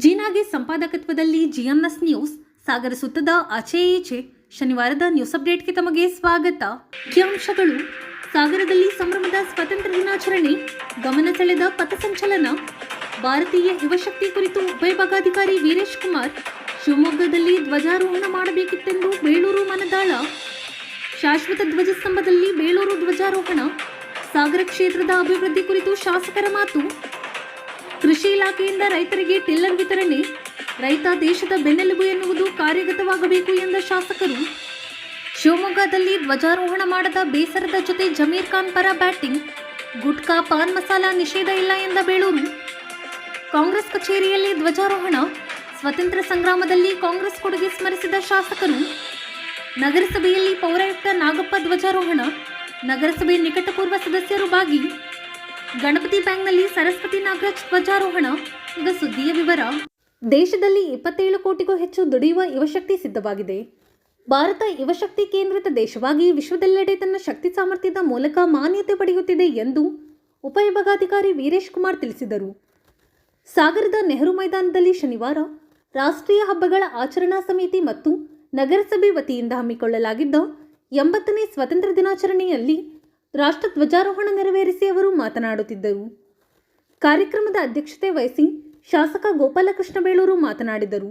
ಜೀನಾಗೆ ಸಂಪಾದಕತ್ವದಲ್ಲಿ GMS news ಸಾಗರ ಸುತ್ತದ ಆಚೆ ಈಚೆ ಶನಿವಾರದ news ಅಪ್ಡೇಟ್ಗೆ ತಮಗೆ ಸ್ವಾಗತ. ಮುಖ್ಯಾಂಶಗಳು: ಸಾಗರದಲ್ಲಿ ಸಂಭ್ರಮದ ಸ್ವಾತಂತ್ರ್ಯ ದಿನಾಚರಣೆ, ಗಮನ ಸೆಳೆದ ಪಥಸಂಚಲನ, ಭಾರತೀಯ ಯುವಶಕ್ತಿ ಕುರಿತು ಉಪವಿಭಾಗಾಧಿಕಾರಿ ವೀರೇಶ್ ಕುಮಾರ್, ಶಿವಮೊಗ್ಗದಲ್ಲಿ ಧ್ವಜಾರೋಹಣ ಮಾಡಬೇಕಿತ್ತೆಂದು ಬೇಳೂರು ಮನದಾಳ, ಶಾಶ್ವತ ಧ್ವಜಸ್ತಂಭದಲ್ಲಿ ಬೇಳೂರು ಧ್ವಜಾರೋಹಣ, ಸಾಗರ ಕ್ಷೇತ್ರದ ಅಭಿವೃದ್ಧಿ ಕುರಿತು ಶಾಸಕರ ಮಾತು, ಕೃಷಿ ಇಲಾಖೆಯಿಂದ ರೈತರಿಗೆ ಟಿಲ್ಲರ್ ವಿತರಣೆ, ರೈತ ದೇಶದ ಬೆನ್ನೆಲುಬು ಎನ್ನುವುದು ಕಾರ್ಯಗತವಾಗಬೇಕು ಎಂದ ಶಾಸಕರು, ಶಿವಮೊಗ್ಗದಲ್ಲಿ ಧ್ವಜಾರೋಹಣ ಮಾಡದ ಬೇಸರದ ಜೊತೆ ಜಮೀರ್ ಖಾನ್ ಪರ ಬ್ಯಾಟಿಂಗ್, ಗುಟ್ಕಾ ಪಾನ್ ಮಸಾಲ ನಿಷೇಧ ಇಲ್ಲ ಎಂದ ಬೇಳೂರು, ಕಾಂಗ್ರೆಸ್ ಕಚೇರಿಯಲ್ಲಿ ಧ್ವಜಾರೋಹಣ, ಸ್ವಾತಂತ್ರ್ಯ ಸಂಗ್ರಾಮದಲ್ಲಿ ಕಾಂಗ್ರೆಸ್ ಕೊಡುಗೆ ಸ್ಮರಿಸಿದ ಶಾಸಕರು, ನಗರಸಭೆಯಲ್ಲಿ ಪೌರಾಯುಕ್ತ ನಾಗಪ್ಪ ಧ್ವಜಾರೋಹಣ, ನಗರಸಭೆ ನಿಕಟಪೂರ್ವ ಸದಸ್ಯರು ಭಾಗಿ, ಗಣಪತಿ ಬ್ಯಾಂಕ್ನಲ್ಲಿ ಸರಸ್ವತಿ ನಾಗರಾಜ್ ಧ್ವಜಾರೋಹಣ. ಈಗ ಸುದ್ದಿಯ ವಿವರ. ದೇಶದಲ್ಲಿ 27 ಕೋಟಿಗೂ ಹೆಚ್ಚು ದುಡಿಯುವ ಯುವಶಕ್ತಿ ಸಿದ್ಧವಾಗಿದೆ. ಭಾರತ ಯುವಶಕ್ತಿ ಕೇಂದ್ರಿತ ದೇಶವಾಗಿ ವಿಶ್ವದೆಲ್ಲೆಡೆ ತನ್ನ ಶಕ್ತಿ ಸಾಮರ್ಥ್ಯದ ಮೂಲಕ ಮಾನ್ಯತೆ ಪಡೆಯುತ್ತಿದೆ ಎಂದು ಉಪವಿಭಾಗಾಧಿಕಾರಿ ವೀರೇಶ್ ಕುಮಾರ್ ತಿಳಿಸಿದರು. ಸಾಗರದ ನೆಹರು ಮೈದಾನದಲ್ಲಿ ಶನಿವಾರ ರಾಷ್ಟ್ರೀಯ ಹಬ್ಬಗಳ ಆಚರಣಾ ಸಮಿತಿ ಮತ್ತು ನಗರಸಭೆ ವತಿಯಿಂದ ಹಮ್ಮಿಕೊಳ್ಳಲಾಗಿದ್ದ 80ನೇ ಸ್ವಾತಂತ್ರ್ಯ ದಿನಾಚರಣೆಯಲ್ಲಿ ರಾಷ್ಟ್ರ ಧ್ವಜಾರೋಹಣ ನೆರವೇರಿಸಿ ಅವರು ಮಾತನಾಡುತ್ತಿದ್ದರು. ಕಾರ್ಯಕ್ರಮದ ಅಧ್ಯಕ್ಷತೆ ವಹಿಸಿ ಶಾಸಕ ಗೋಪಾಲಕೃಷ್ಣ ಬೇಳೂರು ಮಾತನಾಡಿದರು.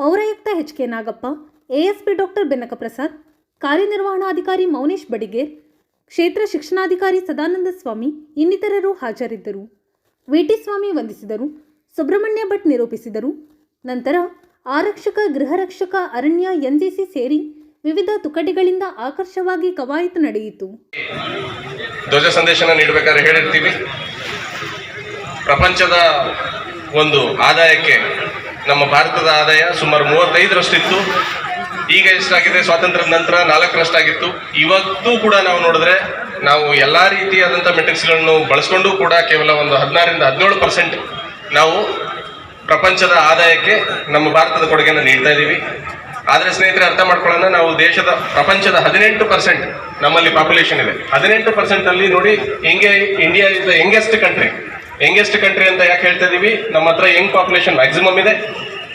ಪೌರಾಯುಕ್ತ HK. Nagappa, ASP doctor Benaka Prasad, ಕಾರ್ಯನಿರ್ವಹಣಾಧಿಕಾರಿ ಮೌನೇಶ್ ಬಡಿಗೇರ್, ಕ್ಷೇತ್ರ ಶಿಕ್ಷಣಾಧಿಕಾರಿ ಸದಾನಂದ ಸ್ವಾಮಿ ಇನ್ನಿತರರು ಹಾಜರಿದ್ದರು. ವಿಟಿ ಸ್ವಾಮಿ ವಂದಿಸಿದರು. ಸುಬ್ರಹ್ಮಣ್ಯ ಭಟ್ ನಿರೂಪಿಸಿದರು. ನಂತರ ಆರಕ್ಷಕ, ಗೃಹರಕ್ಷಕ, ಅರಣ್ಯ, ಎನ್ಸಿಸಿ ಸೇರಿ ವಿವಿಧ ತುಕಡಿಗಳಿಂದ ಆಕರ್ಷವಾಗಿ ಕವಾಯತು ನಡೆಯಿತು. ಧ್ವಜ ಸಂದೇಶನ ನೀಡಬೇಕಾದ್ರೆ ಹೇಳಿರ್ತೀವಿ, ಪ್ರಪಂಚದ ಒಂದು ಆದಾಯಕ್ಕೆ ನಮ್ಮ ಭಾರತದ ಆದಾಯ ಸುಮಾರು 35ರಷ್ಟಿತ್ತು. ಈಗ ಎಷ್ಟಾಗಿದೆ? ಸ್ವಾತಂತ್ರ್ಯದ ನಂತರ 4ರಷ್ಟಾಗಿತ್ತು. ಇವತ್ತು ಕೂಡ ನಾವು ನೋಡಿದ್ರೆ ನಾವು ಎಲ್ಲ ರೀತಿಯಾದಂಥ ಮೆಟ್ರಿಕ್ಸ್ಗಳನ್ನು ಬಳಸ್ಕೊಂಡು ಕೂಡ ಕೇವಲ ಒಂದು 16ರಿಂದ 17% ನಾವು ಪ್ರಪಂಚದ ಆದಾಯಕ್ಕೆ ನಮ್ಮ ಭಾರತದ ಕೊಡುಗೆಯನ್ನು ನೀಡ್ತಾ ಇದ್ದೀವಿ. ಆದರೆ ಸ್ನೇಹಿತರೆ, ಅರ್ಥ ಮಾಡ್ಕೊಳ್ಳೋಣ, ನಾವು ಪ್ರಪಂಚದ 18% ನಮ್ಮಲ್ಲಿ ಪಾಪ್ಯುಲೇಷನ್ ಇದೆ. 18% ನೋಡಿ, ಹೆಂಗೆ India is the youngest country ಅಂತ ಯಾಕೆ ಹೇಳ್ತಾ ಇದೀವಿ? ನಮ್ಮ ಹತ್ರ ಯಂಗ್ ಪಾಪ್ಯುಲೇಷನ್ ಮ್ಯಾಕ್ಸಿಮಮ್ ಇದೆ.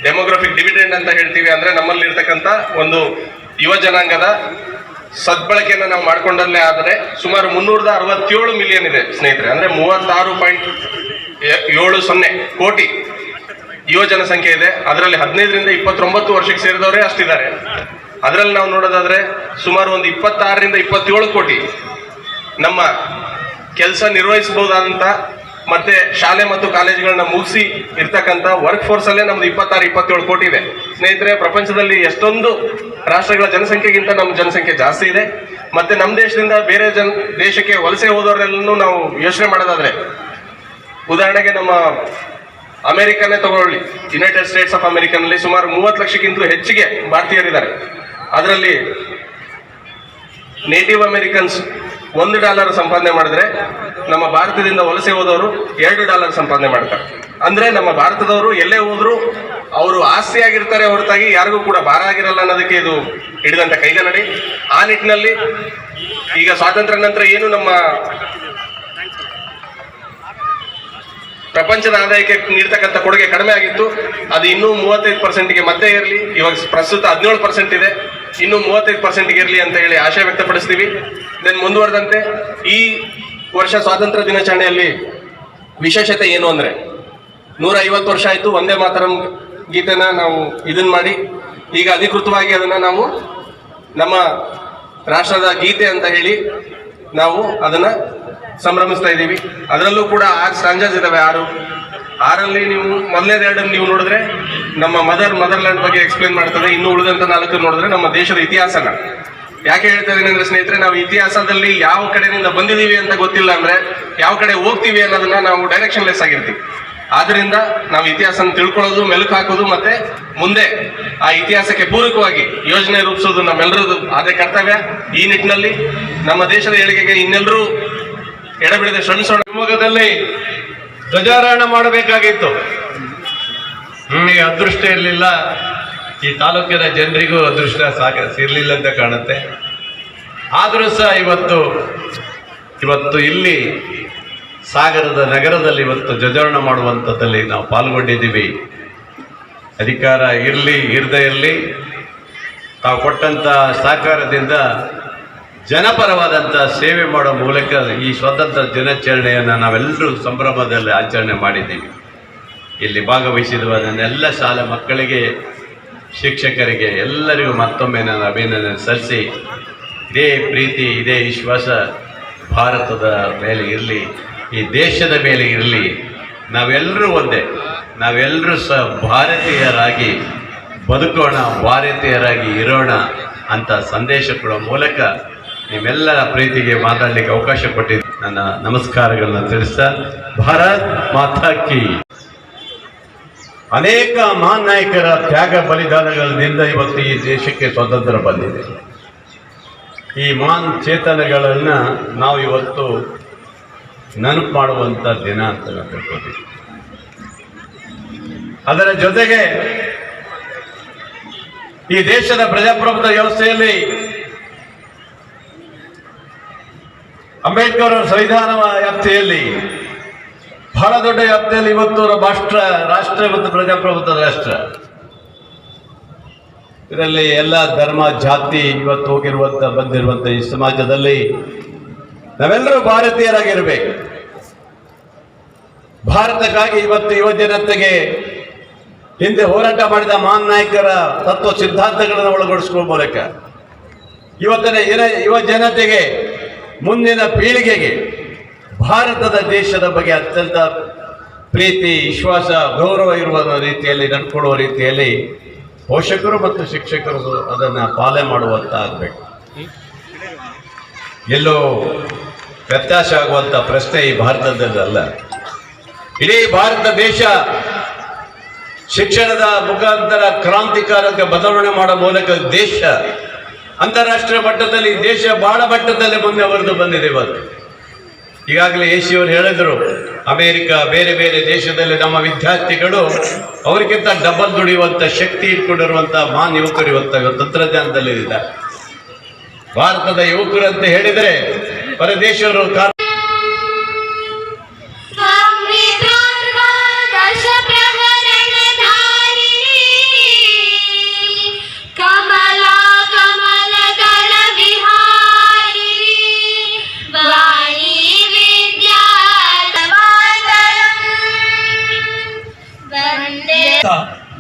ಡೆಮೋಗ್ರಫಿಕ್ ಡಿವಿಡೆಂಡ್ ಅಂತ ಹೇಳ್ತೀವಿ. ಅಂದ್ರೆ ನಮ್ಮಲ್ಲಿ ಇರ್ತಕ್ಕಂಥ ಒಂದು ಯುವ ಜನಾಂಗದ ಸದ್ಬಳಕೆಯನ್ನು ನಾವು ಮಾಡ್ಕೊಂಡಲ್ಲೇ ಆದರೆ ಸುಮಾರು 367 ಮಿಲಿಯನ್ ಇದೆ ಸ್ನೇಹಿತರೆ. ಅಂದ್ರೆ 36.70 ಕೋಟಿ ಯುವ ಜನಸಂಖ್ಯೆ ಇದೆ. ಅದರಲ್ಲಿ 15ರಿಂದ 29 ವರ್ಷಕ್ಕೆ ಸೇರಿದವರೇ ಅಷ್ಟಿದ್ದಾರೆ. ಅದರಲ್ಲಿ ನಾವು ನೋಡೋದಾದ್ರೆ ಸುಮಾರು ಒಂದು 26ರಿಂದ 27 ಕೋಟಿ ನಮ್ಮ ಕೆಲಸ ನಿರ್ವಹಿಸಬಹುದಾದಂಥ ಮತ್ತೆ ಶಾಲೆ ಮತ್ತು ಕಾಲೇಜುಗಳನ್ನ ಮುಗಿಸಿ ಇರ್ತಕ್ಕಂಥ ವರ್ಕ್ ಫೋರ್ಸ್ ಅಲ್ಲೇ ನಮ್ದು 26-27 ಕೋಟಿ ಇದೆ ಸ್ನೇಹಿತರೆ. ಪ್ರಪಂಚದಲ್ಲಿ ಎಷ್ಟೊಂದು ರಾಷ್ಟ್ರಗಳ ಜನಸಂಖ್ಯೆಗಿಂತ ನಮ್ಮ ಜನಸಂಖ್ಯೆ ಜಾಸ್ತಿ ಇದೆ. ಮತ್ತೆ ನಮ್ಮ ದೇಶದಿಂದ ಬೇರೆ ದೇಶಕ್ಕೆ ವಲಸೆ ಹೋದವರೆಲ್ಲೂ ನಾವು ಯೋಚನೆ ಮಾಡೋದಾದ್ರೆ, ಉದಾಹರಣೆಗೆ ನಮ್ಮ ಅಮೆರಿಕನೇ ತಗೊಳ್ಳಿ, ಯುನೈಟೆಡ್ ಸ್ಟೇಟ್ಸ್ ಆಫ್ ಅಮೆರಿಕನಲ್ಲಿ ಸುಮಾರು 30 ಲಕ್ಷಕ್ಕಿಂತಲೂ ಹೆಚ್ಚಿಗೆ ಭಾರತೀಯರಿದ್ದಾರೆ. ಅದರಲ್ಲಿ ನೇಟಿವ್ ಅಮೆರಿಕನ್ಸ್ $1 ಸಂಪಾದನೆ ಮಾಡಿದ್ರೆ ನಮ್ಮ ಭಾರತದಿಂದ ವಲಸೆ ಹೋದವರು $2 ಸಂಪಾದನೆ ಮಾಡ್ತಾರೆ. ಅಂದ್ರೆ ನಮ್ಮ ಭಾರತದವರು ಎಲ್ಲೇ ಹೋದ್ರು ಅವರು ಆಸ್ತಿಯಾಗಿರ್ತಾರೆ ಹೊರತಾಗಿ ಯಾರಿಗೂ ಕೂಡ ಭಾರ ಆಗಿರಲ್ಲ ಅನ್ನೋದಕ್ಕೆ ಇದು ಹಿಡಿದಂತ ಕೈಗನ್ನಡಿ. ಆ ನಿಟ್ಟಿನಲ್ಲಿ ಈಗ ಸ್ವಾತಂತ್ರ್ಯ ನಂತರ ಏನು ನಮ್ಮ ಪ್ರಪಂಚದ ಆದಾಯಕ್ಕೆ ನೀಡ್ತಕ್ಕಂಥ ಕೊಡುಗೆ ಕಡಿಮೆ ಆಗಿತ್ತು, ಅದು ಇನ್ನೂ 35%ಗೆ ಮತ್ತೆ ಇರಲಿ. ಇವಾಗ ಪ್ರಸ್ತುತ 17% ಇದೆ, ಇನ್ನೂ 35%ಗೆ ಇರಲಿ ಅಂತ ಹೇಳಿ ಆಶಯ ವ್ಯಕ್ತಪಡಿಸ್ತೀವಿ. ದೆನ್ ಮುಂದುವರೆದಂತೆ ಈ ವರ್ಷ ಸ್ವಾತಂತ್ರ್ಯ ದಿನಾಚರಣೆಯಲ್ಲಿ ವಿಶೇಷತೆ ಏನು ಅಂದ್ರೆ, 150 ವರ್ಷ ಆಯ್ತು ವಂದೇ ಮಾತರಂ ಗೀತೆನ ನಾವು ಇದನ್ನ ಮಾಡಿ ಈಗ ಅಧಿಕೃತವಾಗಿ ಅದನ್ನ ನಾವು ನಮ್ಮ ರಾಷ್ಟ್ರದ ಗೀತೆ ಅಂತ ಹೇಳಿ ನಾವು ಅದನ್ನ ಸಂಭ್ರಮಿಸ್ತಾ ಇದ್ದೀವಿ. ಅದರಲ್ಲೂ ಕೂಡ 6 ಸ್ಟಾಂಜಸ್ ಇದಾವೆ. 6ರಲ್ಲಿ ನೀವು ಮೊದಲನೇ 2 ನೀವು ನೋಡಿದ್ರೆ ನಮ್ಮ ಮದರ್ಲ್ಯಾಂಡ್ ಬಗ್ಗೆ ಎಕ್ಸ್ಪ್ಲೇನ್ ಮಾಡ್ತದೆ. ಇನ್ನು ಉಳಿದಂತ 4 ನೋಡಿದ್ರೆ ನಮ್ಮ ದೇಶದ ಇತಿಹಾಸನ. ಯಾಕೆ ಹೇಳ್ತಾ ಇದೀನಿ ಅಂದ್ರೆ ಸ್ನೇಹಿತರೆ, ನಾವು ಇತಿಹಾಸದಲ್ಲಿ ಯಾವ ಕಡೆಯಿಂದ ಬಂದಿದ್ದೀವಿ ಅಂತ ಗೊತ್ತಿಲ್ಲ ಅಂದ್ರೆ ಯಾವ ಕಡೆ ಹೋಗ್ತೀವಿ ಅನ್ನೋದನ್ನ ನಾವು ಡೈರೆಕ್ಷನ್ಲೆಸ್ ಆಗಿರ್ತೀವಿ. ಆದ್ರಿಂದ ನಾವು ಇತಿಹಾಸನ ತಿಳ್ಕೊಳ್ಳೋದು, ಮೆಲುಕು ಹಾಕೋದು, ಮತ್ತೆ ಮುಂದೆ ಆ ಇತಿಹಾಸಕ್ಕೆ ಪೂರಕವಾಗಿ ಯೋಜನೆ ರೂಪಿಸೋದು ನಮ್ಮೆಲ್ಲರದು ಅದೇ ಕರ್ತವ್ಯ. ಈ ನಿಟ್ಟಿನಲ್ಲಿ ನಮ್ಮ ದೇಶದ ಏಳಿಗೆಗೆ ಇನ್ನೆಲ್ಲರೂ ಎಡಬಿಡದೆ ಶ್ರಮಿಸೋಣ. ಶಿವಮೊಗ್ಗದಲ್ಲಿ ಧ್ವಜಾರೋಹಣ ಮಾಡಬೇಕಾಗಿತ್ತು, ನಮಗೆ ಅದೃಷ್ಟ ಇರಲಿಲ್ಲ. ಈ ತಾಲೂಕಿನ ಜನರಿಗೂ ಅದೃಷ್ಟ ಇರಲಿಲ್ಲ ಅಂತ ಕಾಣುತ್ತೆ. ಆದರೂ ಸಹ ಇವತ್ತು ಇಲ್ಲಿ ಸಾಗರದ ನಗರದಲ್ಲಿ ಇವತ್ತು ಧ್ವಜಾರೋಹಣ ಮಾಡುವಂಥದ್ದಲ್ಲಿ ನಾವು ಪಾಲ್ಗೊಂಡಿದ್ದೀವಿ. ಅಧಿಕಾರ ಇರಲಿ ಇರದೇ ಇರಲಿ, ತಾವು ಕೊಟ್ಟಂಥ ಸಹಕಾರದಿಂದ ಜನಪರವಾದಂಥ ಸೇವೆ ಮಾಡೋ ಮೂಲಕ ಈ ಸ್ವಾತಂತ್ರ್ಯ ದಿನಾಚರಣೆಯನ್ನು ನಾವೆಲ್ಲರೂ ಸಂಭ್ರಮದಲ್ಲಿ ಆಚರಣೆ ಮಾಡಿದ್ದೀವಿ. ಇಲ್ಲಿ ಭಾಗವಹಿಸಿರುವ ನನ್ನೆಲ್ಲ ಶಾಲಾ ಮಕ್ಕಳಿಗೆ, ಶಿಕ್ಷಕರಿಗೆ ಎಲ್ಲರಿಗೂ ಮತ್ತೊಮ್ಮೆ ನಾನು ಅಭಿನಂದನೆ ಸಲ್ಲಿಸಿ, ಇದೇ ಪ್ರೀತಿ ಇದೇ ವಿಶ್ವಾಸ ಭಾರತದ ಮೇಲೆ ಇರಲಿ, ಈ ದೇಶದ ಮೇಲೆ ಇರಲಿ. ನಾವೆಲ್ಲರೂ ಒಂದೇ, ನಾವೆಲ್ಲರೂ ಸಹ ಭಾರತೀಯರಾಗಿ ಬದುಕೋಣ, ಭಾರತೀಯರಾಗಿ ಇರೋಣ ಅಂತ ಸಂದೇಶ ಕೊಡೋ ಮೂಲಕ ನಿಮ್ಮೆಲ್ಲರ ಪ್ರೀತಿಗೆ ಮಾತಾಡಲಿಕ್ಕೆ ಅವಕಾಶ ಕೊಟ್ಟಿದ್ದು ನನ್ನ ನಮಸ್ಕಾರಗಳನ್ನ ತಿಳಿಸ್ತಾ, ಭಾರತ್ ಮಾತಾ ಕಿ. ಅನೇಕ ಮಹಾನ್ ನಾಯಕರ ತ್ಯಾಗ ಬಲಿದಾನಗಳಿಂದ ಇವತ್ತು ಈ ದೇಶಕ್ಕೆ ಸ್ವಾತಂತ್ರ್ಯ ಬಂದಿದೆ. ಈ ಮಹಾನ್ ಚೇತನಗಳನ್ನು ನಾವು ಇವತ್ತು ನೆನಪು ಮಾಡುವಂಥ ದಿನ ಅಂತ ನಾವು ತಿಳ್ಕೊತೀವಿ. ಅದರ ಜೊತೆಗೆ ಈ ದೇಶದ ಪ್ರಜಾಪ್ರಭುತ್ವ ವ್ಯವಸ್ಥೆಯಲ್ಲಿ ಅಂಬೇಡ್ಕರ್ ಅವರ ಸಂವಿಧಾನ ವ್ಯಾಪ್ತಿಯಲ್ಲಿ ಬಹಳ ದೊಡ್ಡ ವ್ಯಾಪ್ತಿಯಲ್ಲಿ ಇವತ್ತು ರಾಷ್ಟ್ರ ಮತ್ತು ಪ್ರಜಾಪ್ರಭುತ್ವದ ರಾಷ್ಟ್ರ. ಇದರಲ್ಲಿ ಎಲ್ಲ ಧರ್ಮ ಜಾತಿ ಇವತ್ತು ಬಂದಿರುವಂಥ ಈ ಸಮಾಜದಲ್ಲಿ ನಾವೆಲ್ಲರೂ ಭಾರತೀಯರಾಗಿರಬೇಕು. ಭಾರತಕ್ಕಾಗಿ ಇವತ್ತು ಯುವ ಜನತೆಗೆ ಹಿಂದೆ ಹೋರಾಟ ಮಾಡಿದ ಮಹಾನ್ ನಾಯಕರ ತತ್ವ ಸಿದ್ಧಾಂತಗಳನ್ನು ಒಳಗೊಳಿಸುವ ಮೂಲಕ ಇವತ್ತಿನ ಯುವ ಜನತೆಗೆ, ಮುಂದಿನ ಪೀಳಿಗೆಗೆ ಭಾರತದ ದೇಶದ ಬಗ್ಗೆ ಅತ್ಯಂತ ಪ್ರೀತಿ, ವಿಶ್ವಾಸ, ಗೌರವ ಇರುವ ರೀತಿಯಲ್ಲಿ ನಡ್ಕೊಳ್ಳುವ ರೀತಿಯಲ್ಲಿ ಪೋಷಕರು ಮತ್ತು ಶಿಕ್ಷಕರು ಅದನ್ನು ಪಾಲನೆ ಮಾಡುವಂತ ಆಗಬೇಕು. ಎಲ್ಲೋ ವ್ಯತ್ಯಾಸ ಆಗುವಂಥ ಪ್ರಶ್ನೆ ಈ ಭಾರತದಲ್ಲ. ಇಡೀ ಭಾರತ ದೇಶ ಶಿಕ್ಷಣದ ಮುಖಾಂತರ ಕ್ರಾಂತಿಕಾರಕ ಬದಲಾವಣೆ ಮಾಡೋ ಮೂಲಕ ದೇಶ ಅಂತಾರಾಷ್ಟ್ರೀಯ ಮಟ್ಟದಲ್ಲಿ ದೇಶ ಬಹಳ ಮಟ್ಟದಲ್ಲಿ ಮುಂದೆ ಬಂದಿದೆ. ಇವತ್ತು ಈಗಾಗಲೇ ಅವರು ಹೇಳಿದ್ರು, ಅಮೆರಿಕ ಬೇರೆ ಬೇರೆ ದೇಶದಲ್ಲಿ ನಮ್ಮ ವಿದ್ಯಾರ್ಥಿಗಳು ಅವರಿಗಿಂತ ಡಬಲ್ ದುಡಿಯುವಂಥ ಶಕ್ತಿ ಇಟ್ಕೊಂಡಿರುವಂಥ ಮಹಾನ್ ಯುವಕರು ಇವತ್ತು ತಂತ್ರಜ್ಞಾನದಲ್ಲಿ ಇದ್ದಾರೆ. ಭಾರತದ ಯುವಕರು ಅಂತ ಹೇಳಿದರೆ ಪರದೇಶವರು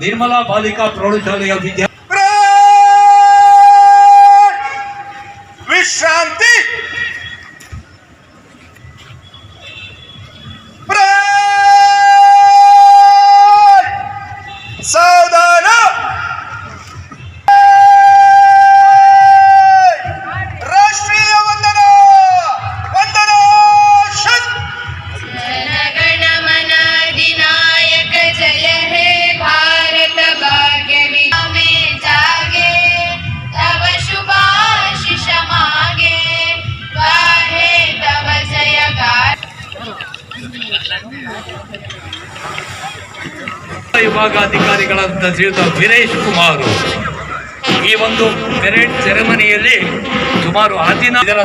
ನಿರ್ಮಲಾ ಬಾಲಿಕಾ ಪ್ರೌಢಶಾಲೆಯ ವಿಶ್ರಾಂತಿ ಸಾವಧಾನ ರಾಷ್ಟ್ರೀಯ ವಂದನ ಜನಗಣಮನ ಅಧಿನಾಯಕ ಜಯ ಹೇ ಭಾರತ ಭಾಗ್ಯ ವಿಮೆ ಜಾಗೆ ತವ ಶುಭಾಶಿಷ ಮಾಗೆ ಗಾಹೆ ತವ ಜಯ ವಿಭಾಗಾಧಿಕಾರಿಗಳಾದ ಶ್ರೀಯುತ ವೀರೇಶ್ ಕುಮಾರ್ ಈ ಒಂದು ಪೆರೇಡ್ ಸೆರೆಮನಿಯಲ್ಲಿ ಸುಮಾರು 16 ಇದರ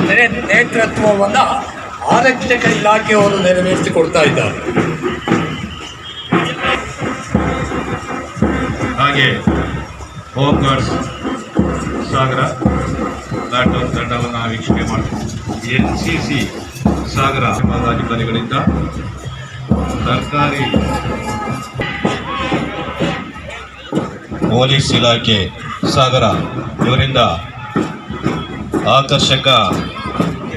ನೇತೃತ್ವವನ್ನು ಆರಕ್ಷಕ ಇಲಾಖೆಯವರು ನೆರವೇರಿಸಿಕೊಡ್ತಾ ಇದ್ದಾರೆ. ಹಾಗೆ ಹೋಮ್ ಗಾರ್ಡ್ಸ್ ಸಾಗರ ಲಾಕ್ಡೌನ್ ತಂಡವನ್ನು ವೀಕ್ಷಣೆ ಮಾಡ್ತೀವಿ. NCC ಸಾಗರ ವಿಭಾಗಾಧಿಕಾರಿಗಳಿಂದ ಸರ್ಕಾರಿ ಪೊಲೀಸ್ ಇಲಾಖೆ ಸಾಗರ ಇವರಿಂದ ಆಕರ್ಷಕ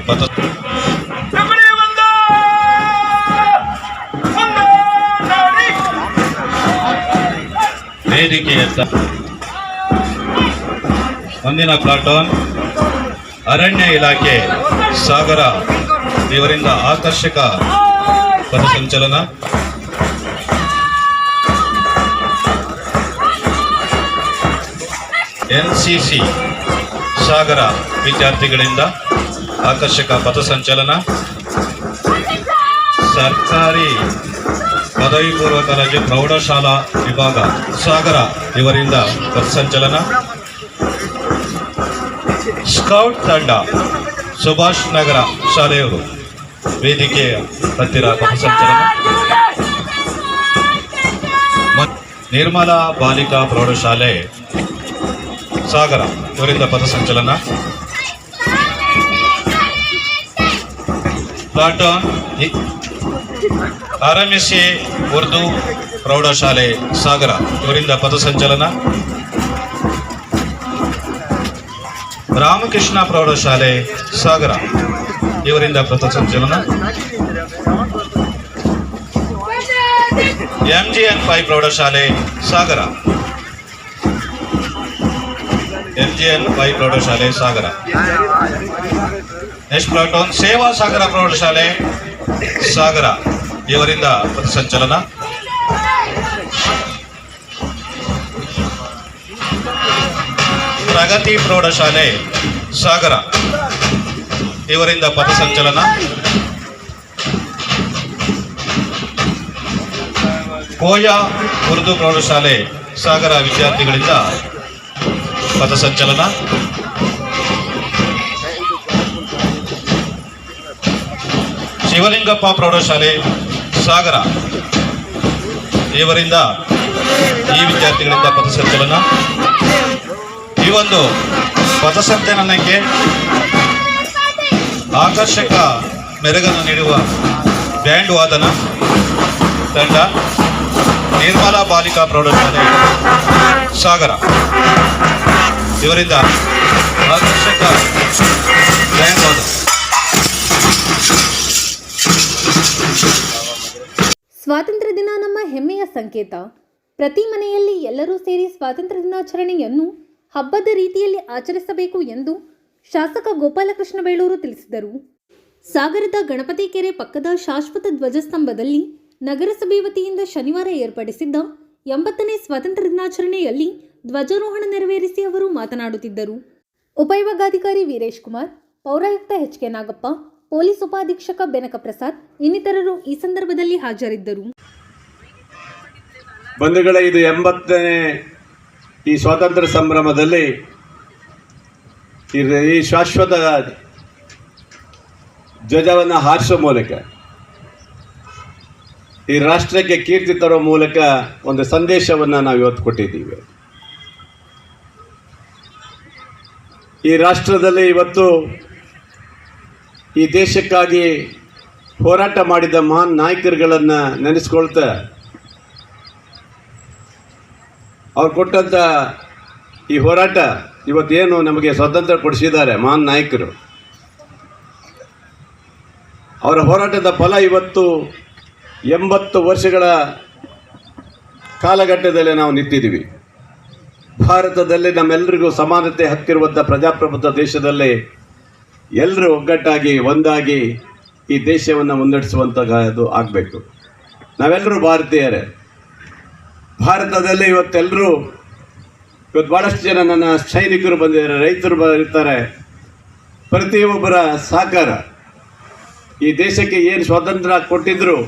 ಪಥ ವೇದಿಕೆಯತ್ತ ಮುಂದಿನ ಪ್ಲಾಟೂನ್ ಅರಣ್ಯ ಇಲಾಖೆ ಸಾಗರ ಇವರಿಂದ ಆಕರ್ಷಕ ಪಥಸಂಚಲನ. NCC ಸಾಗರ ವಿದ್ಯಾರ್ಥಿಗಳಿಂದ ಆಕರ್ಷಕ ಪಥಸಂಚಲನ. ಸರ್ಕಾರಿ ಪದವಿ ಪೂರ್ವ ಕಾಲೇಜು ಪ್ರೌಢಶಾಲಾ ವಿಭಾಗ ಸಾಗರ ಇವರಿಂದ ಪಥಸಂಚಲನ. ಸ್ಕೌಟ್ ತಂಡ ಸುಭಾಷ್ ನಗರ ಶಾಲೆಯವರು ವೇದಿಕೆಯ ಹತ್ತಿರ ಪಥಸಂಚಲನ. ನಿರ್ಮಲಾ ಬಾಲಿಕಾ ಪ್ರೌಢಶಾಲೆ ಸಾಗರ ಇವರಿಂದ ಪಥಸಂಚಲನ. ಪ್ಲಾಟೂನ್ RMSA ಉರ್ದು ಪ್ರೌಢಶಾಲೆ ಸಾಗರ ಇವರಿಂದ ಪಥಸಂಚಲನ. ರಾಮಕೃಷ್ಣ ಪ್ರೌಢಶಾಲೆ ಸಾಗರ ಇವರಿಂದ ಪಥಸಂಚಲನ. MGN5 ಪ್ರೌಢಶಾಲೆ ಸಾಗರ, MGN5 ಪ್ರೌಢಶಾಲೆ ಸಾಗರ. ನೆಕ್ಸ್ಟ್ ಪ್ಲಾಟೂನ್ ಸೇವಾ ಸಾಗರ ಪ್ರೌಢಶಾಲೆ ಸಾಗರ ಇವರಿಂದ ಪಥಸಂಚಲನ. ಪ್ರಗತಿ ಪ್ರೌಢಶಾಲೆ ಸಾಗರ ಇವರಿಂದ ಪಥಸಂಚಲನ. ಕೋಯಾ ಉರ್ದು ಪ್ರೌಢಶಾಲೆ ಸಾಗರ ವಿದ್ಯಾರ್ಥಿಗಳಿಂದ ಪಥಸಂಚಲನ. ಶಿವಲಿಂಗಪ್ಪ ಪ್ರೌಢಶಾಲೆ ಸಾಗರ ಇವರಿಂದ ಈ ವಿದ್ಯಾರ್ಥಿಗಳಿಂದ ಪಥಸಂಚಲನ. ಈ ಒಂದು ಪಥಸಂಚಲನಕ್ಕೆ ಆಕರ್ಷಕ ಮೆರುಗನ್ನು ನೀಡುವ ಬ್ಯಾಂಡ್ ವಾದನ ತಂಡ ನಿರ್ಮಲಾ ಬಾಲಿಕಾ ಪ್ರೌಢಶಾಲೆ ಸಾಗರ ಇವರಿಂದ ಆಕರ್ಷಕ ಬ್ಯಾಂಡ್ ವಾದನ. ಸ್ವಾತಂತ್ರ್ಯ ದಿನ ನಮ್ಮ ಹೆಮ್ಮೆಯ ಸಂಕೇತ. ಪ್ರತಿ ಮನೆಯಲ್ಲಿ ಎಲ್ಲರೂ ಸೇರಿ ಸ್ವಾತಂತ್ರ್ಯ ದಿನಾಚರಣೆಯನ್ನು ಹಬ್ಬದ ರೀತಿಯಲ್ಲಿ ಆಚರಿಸಬೇಕು ಎಂದು ಶಾಸಕ ಗೋಪಾಲಕೃಷ್ಣ ಬೇಳೂರು ತಿಳಿಸಿದರು. ಸಾಗರದ ಗಣಪತಿ ಕೆರೆ ಪಕ್ಕದ ಶಾಶ್ವತ ಧ್ವಜಸ್ತಂಭದಲ್ಲಿ ನಗರಸಭೆ ವತಿಯಿಂದ ಶನಿವಾರ ಏರ್ಪಡಿಸಿದ್ದ 80ನೇ ಸ್ವಾತಂತ್ರ್ಯ ದಿನಾಚರಣೆಯಲ್ಲಿ ಧ್ವಜಾರೋಹಣ ನೆರವೇರಿಸಿ ಅವರು ಮಾತನಾಡುತ್ತಿದ್ದರು. ಉಪವಿಭಾಗಾಧಿಕಾರಿ ವೀರೇಶ್ ಕುಮಾರ್, ಪೌರಾಯುಕ್ತ HK ನಾಗಪ್ಪ, ಪೊಲೀಸ್ ಉಪಾಧೀಕ್ಷಕ ಬೆನಕ ಪ್ರಸಾದ್ ಇನ್ನಿತರರು ಈ ಸಂದರ್ಭದಲ್ಲಿ ಹಾಜರಿದ್ದರು. ಬಂಧುಗಳೇ, ಇದು 80ನೇ ಈ ಸ್ವಾತಂತ್ರ್ಯ ಸಂಭ್ರಮದಲ್ಲಿ ಈ ಶಾಶ್ವತ ಧ್ವಜವನ್ನು ಹಾರಿಸುವ ಮೂಲಕ ಈ ರಾಷ್ಟ್ರಕ್ಕೆ ಕೀರ್ತಿ ತರುವ ಮೂಲಕ ಒಂದು ಸಂದೇಶವನ್ನು ನಾವು ಇವತ್ತು ಕೊಟ್ಟಿದ್ದೀವಿ. ಈ ರಾಷ್ಟ್ರದಲ್ಲಿ ಇವತ್ತು ಈ ದೇಶಕ್ಕಾಗಿ ಹೋರಾಟ ಮಾಡಿದ ಮಹಾನ್ ನಾಯಕರುಗಳನ್ನು ನೆನೆಸ್ಕೊಳ್ತಾ ಅವ್ರು ಕೊಟ್ಟಂಥ ಈ ಹೋರಾಟ ಇವತ್ತೇನು ನಮಗೆ ಸ್ವಾತಂತ್ರ್ಯ ಕೊಡಿಸಿದ್ದಾರೆ ಮಹಾನ್ ನಾಯಕರು, ಅವರ ಹೋರಾಟದ ಫಲ ಇವತ್ತು 80 ವರ್ಷಗಳ ಕಾಲಘಟ್ಟದಲ್ಲಿ ನಾವು ನಿಂತಿದ್ದೀವಿ. ಭಾರತದಲ್ಲಿ ನಮ್ಮೆಲ್ಲರಿಗೂ ಸಮಾನತೆ ಹಕ್ಕಿರುವಂಥ ಪ್ರಜಾಪ್ರಭುತ್ವ ದೇಶದಲ್ಲಿ ಎಲ್ಲರೂ ಒಗ್ಗಟ್ಟಾಗಿ ಒಂದಾಗಿ ಈ ದೇಶವನ್ನು ಮುನ್ನಡೆಸುವಂಥದ್ದು ಆಗಬೇಕು. ನಾವೆಲ್ಲರೂ ಭಾರತೀಯರೇ. ಭಾರತದಲ್ಲಿ ಇವತ್ತು ಭಾಳಷ್ಟು ಜನ ನನ್ನ ಸೈನಿಕರು ಬಂದಿದ್ದಾರೆ, ರೈತರು ಇರ್ತಾರೆ. ಪ್ರತಿಯೊಬ್ಬರ ಸಹಕಾರ ಈ ದೇಶಕ್ಕೆ ಏನು ಸ್ವಾತಂತ್ರ್ಯ ಕೊಟ್ಟಿದ್ರು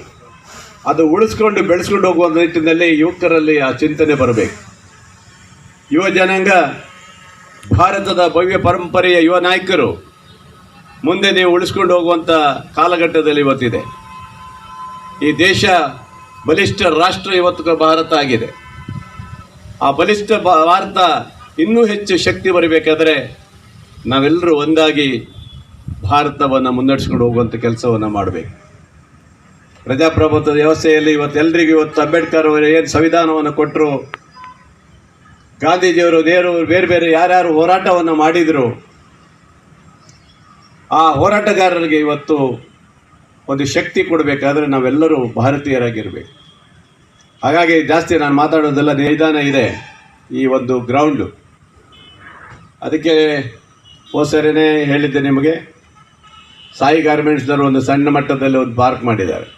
ಅದು ಉಳಿಸ್ಕೊಂಡು ಬೆಳೆಸ್ಕೊಂಡು ಹೋಗುವ ನಿಟ್ಟಿನಲ್ಲಿ ಯುವಕರಲ್ಲಿ ಆ ಚಿಂತನೆ ಬರಬೇಕು. ಯುವ ಜನಾಂಗ ಭಾರತದ ಭವ್ಯ ಪರಂಪರೆಯ ಯುವ ನಾಯಕರು ಮುಂದೆ ನೀವು ಉಳಿಸ್ಕೊಂಡು ಹೋಗುವಂಥ ಕಾಲಘಟ್ಟದಲ್ಲಿ ಇವತ್ತಿದೆ. ಈ ದೇಶ ಬಲಿಷ್ಠ ರಾಷ್ಟ್ರ ಇವತ್ತು ಭಾರತ ಆಗಿದೆ. ಆ ಬಲಿಷ್ಠ ಭಾರತ ಇನ್ನೂ ಹೆಚ್ಚು ಶಕ್ತಿ ಬರಬೇಕಾದ್ರೆ ನಾವೆಲ್ಲರೂ ಒಂದಾಗಿ ಭಾರತವನ್ನು ಮುನ್ನಡೆಸ್ಕೊಂಡು ಹೋಗುವಂಥ ಕೆಲಸವನ್ನು ಮಾಡಬೇಕು. ಪ್ರಜಾಪ್ರಭುತ್ವದ ವ್ಯವಸ್ಥೆಯಲ್ಲಿ ಇವತ್ತು ಅಂಬೇಡ್ಕರ್ ಅವರು ಏನು ಸಂವಿಧಾನವನ್ನು ಕೊಟ್ಟರು, ಗಾಂಧೀಜಿಯವರು, ನೆಹರು, ಬೇರೆ ಬೇರೆ ಯಾರ್ಯಾರು ಹೋರಾಟವನ್ನು ಮಾಡಿದರು, ಆ ಹೋರಾಟಗಾರರಿಗೆ ಇವತ್ತು ಒಂದು ಶಕ್ತಿ ಕೊಡಬೇಕಾದ್ರೆ ನಾವೆಲ್ಲರೂ ಭಾರತೀಯರಾಗಿರಬೇಕು. ಹಾಗಾಗಿ ಜಾಸ್ತಿ ನಾನು ಮಾತಾಡೋದೆಲ್ಲ ಮೈದಾನ ಇದೆ, ಈ ಒಂದು ಗ್ರೌಂಡು. ಅದಕ್ಕೆ ಹೋಸರಿನೇ ಹೇಳಿದ್ದೆ ನಿಮಗೆ, ಸಾಯಿ ಗಾರ್ಮೆಂಟ್ಸ್ನವರು ಒಂದು ಸಣ್ಣ ಮಟ್ಟದಲ್ಲಿ ಒಂದು ಪಾರ್ಕ್ ಮಾಡಿದ್ದಾರೆ.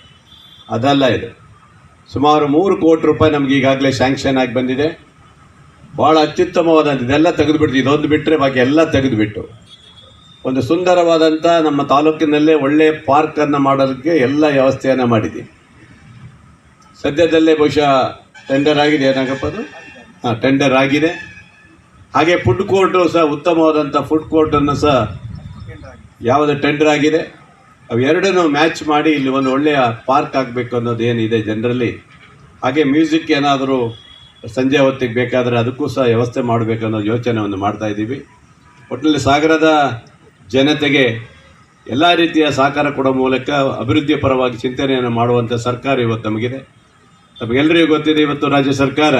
ಅದಲ್ಲ, ಇದು ಸುಮಾರು 3 ಕೋಟಿ ರೂಪಾಯಿ ನಮಗೆ ಈಗಾಗಲೇ ಸ್ಯಾಂಕ್ಷನ್ ಆಗಿ ಬಂದಿದೆ. ಭಾಳ ಅತ್ಯುತ್ತಮವಾದಂಥ ಇದೆಲ್ಲ ತೆಗೆದುಬಿಟ್ಟು, ಇದೊಂದು ಬಿಟ್ಟರೆ ಬಾಕಿ ಎಲ್ಲ ತೆಗೆದುಬಿಟ್ಟು ಒಂದು ಸುಂದರವಾದಂಥ ನಮ್ಮ ತಾಲೂಕಿನಲ್ಲೇ ಒಳ್ಳೆಯ ಪಾರ್ಕನ್ನು ಮಾಡೋದಕ್ಕೆ ಎಲ್ಲ ವ್ಯವಸ್ಥೆಯನ್ನು ಮಾಡಿದ್ದೀವಿ. ಸದ್ಯದಲ್ಲೇ ಬಹುಶಃ ಟೆಂಡರ್ ಆಗಿದೆ, ಏನಾಗಪ್ಪ ಅದು? ಟೆಂಡರ್ ಆಗಿದೆ. ಹಾಗೆ ಫುಡ್ ಕೋರ್ಟು ಸಹ ಉತ್ತಮವಾದಂಥ ಫುಡ್ ಕೋರ್ಟನ್ನು ಸಹ ಯಾವುದು ಟೆಂಡರ್ ಆಗಿದೆ. ಅವೆರಡನ್ನೂ ಮ್ಯಾಚ್ ಮಾಡಿ ಇಲ್ಲಿ ಒಂದು ಒಳ್ಳೆಯ ಪಾರ್ಕ್ ಆಗಬೇಕು ಅನ್ನೋದು ಏನಿದೆ ಜನರಲ್ಲಿ. ಹಾಗೆ ಮ್ಯೂಸಿಕ್ ಏನಾದರೂ ಸಂಜೆ ಹೊತ್ತಿಗೆ ಬೇಕಾದರೆ ಅದಕ್ಕೂ ಸಹ ವ್ಯವಸ್ಥೆ ಮಾಡಬೇಕನ್ನೋ ಯೋಚನೆಯನ್ನು ಮಾಡ್ತಾ ಇದ್ದೀವಿ. ಒಟ್ಟಿನಲ್ಲಿ ಸಾಗರದ ಜನತೆಗೆ ಎಲ್ಲ ರೀತಿಯ ಸಹಕಾರ ಕೊಡೋ ಮೂಲಕ ಅಭಿವೃದ್ಧಿಯ ಪರವಾಗಿ ಚಿಂತನೆಯನ್ನು ಮಾಡುವಂಥ ಸರ್ಕಾರ ಇವತ್ತು ನಮಗಿದೆ. ತಮಗೆಲ್ಲರಿಗೂ ಗೊತ್ತಿದೆ, ಇವತ್ತು ರಾಜ್ಯ ಸರ್ಕಾರ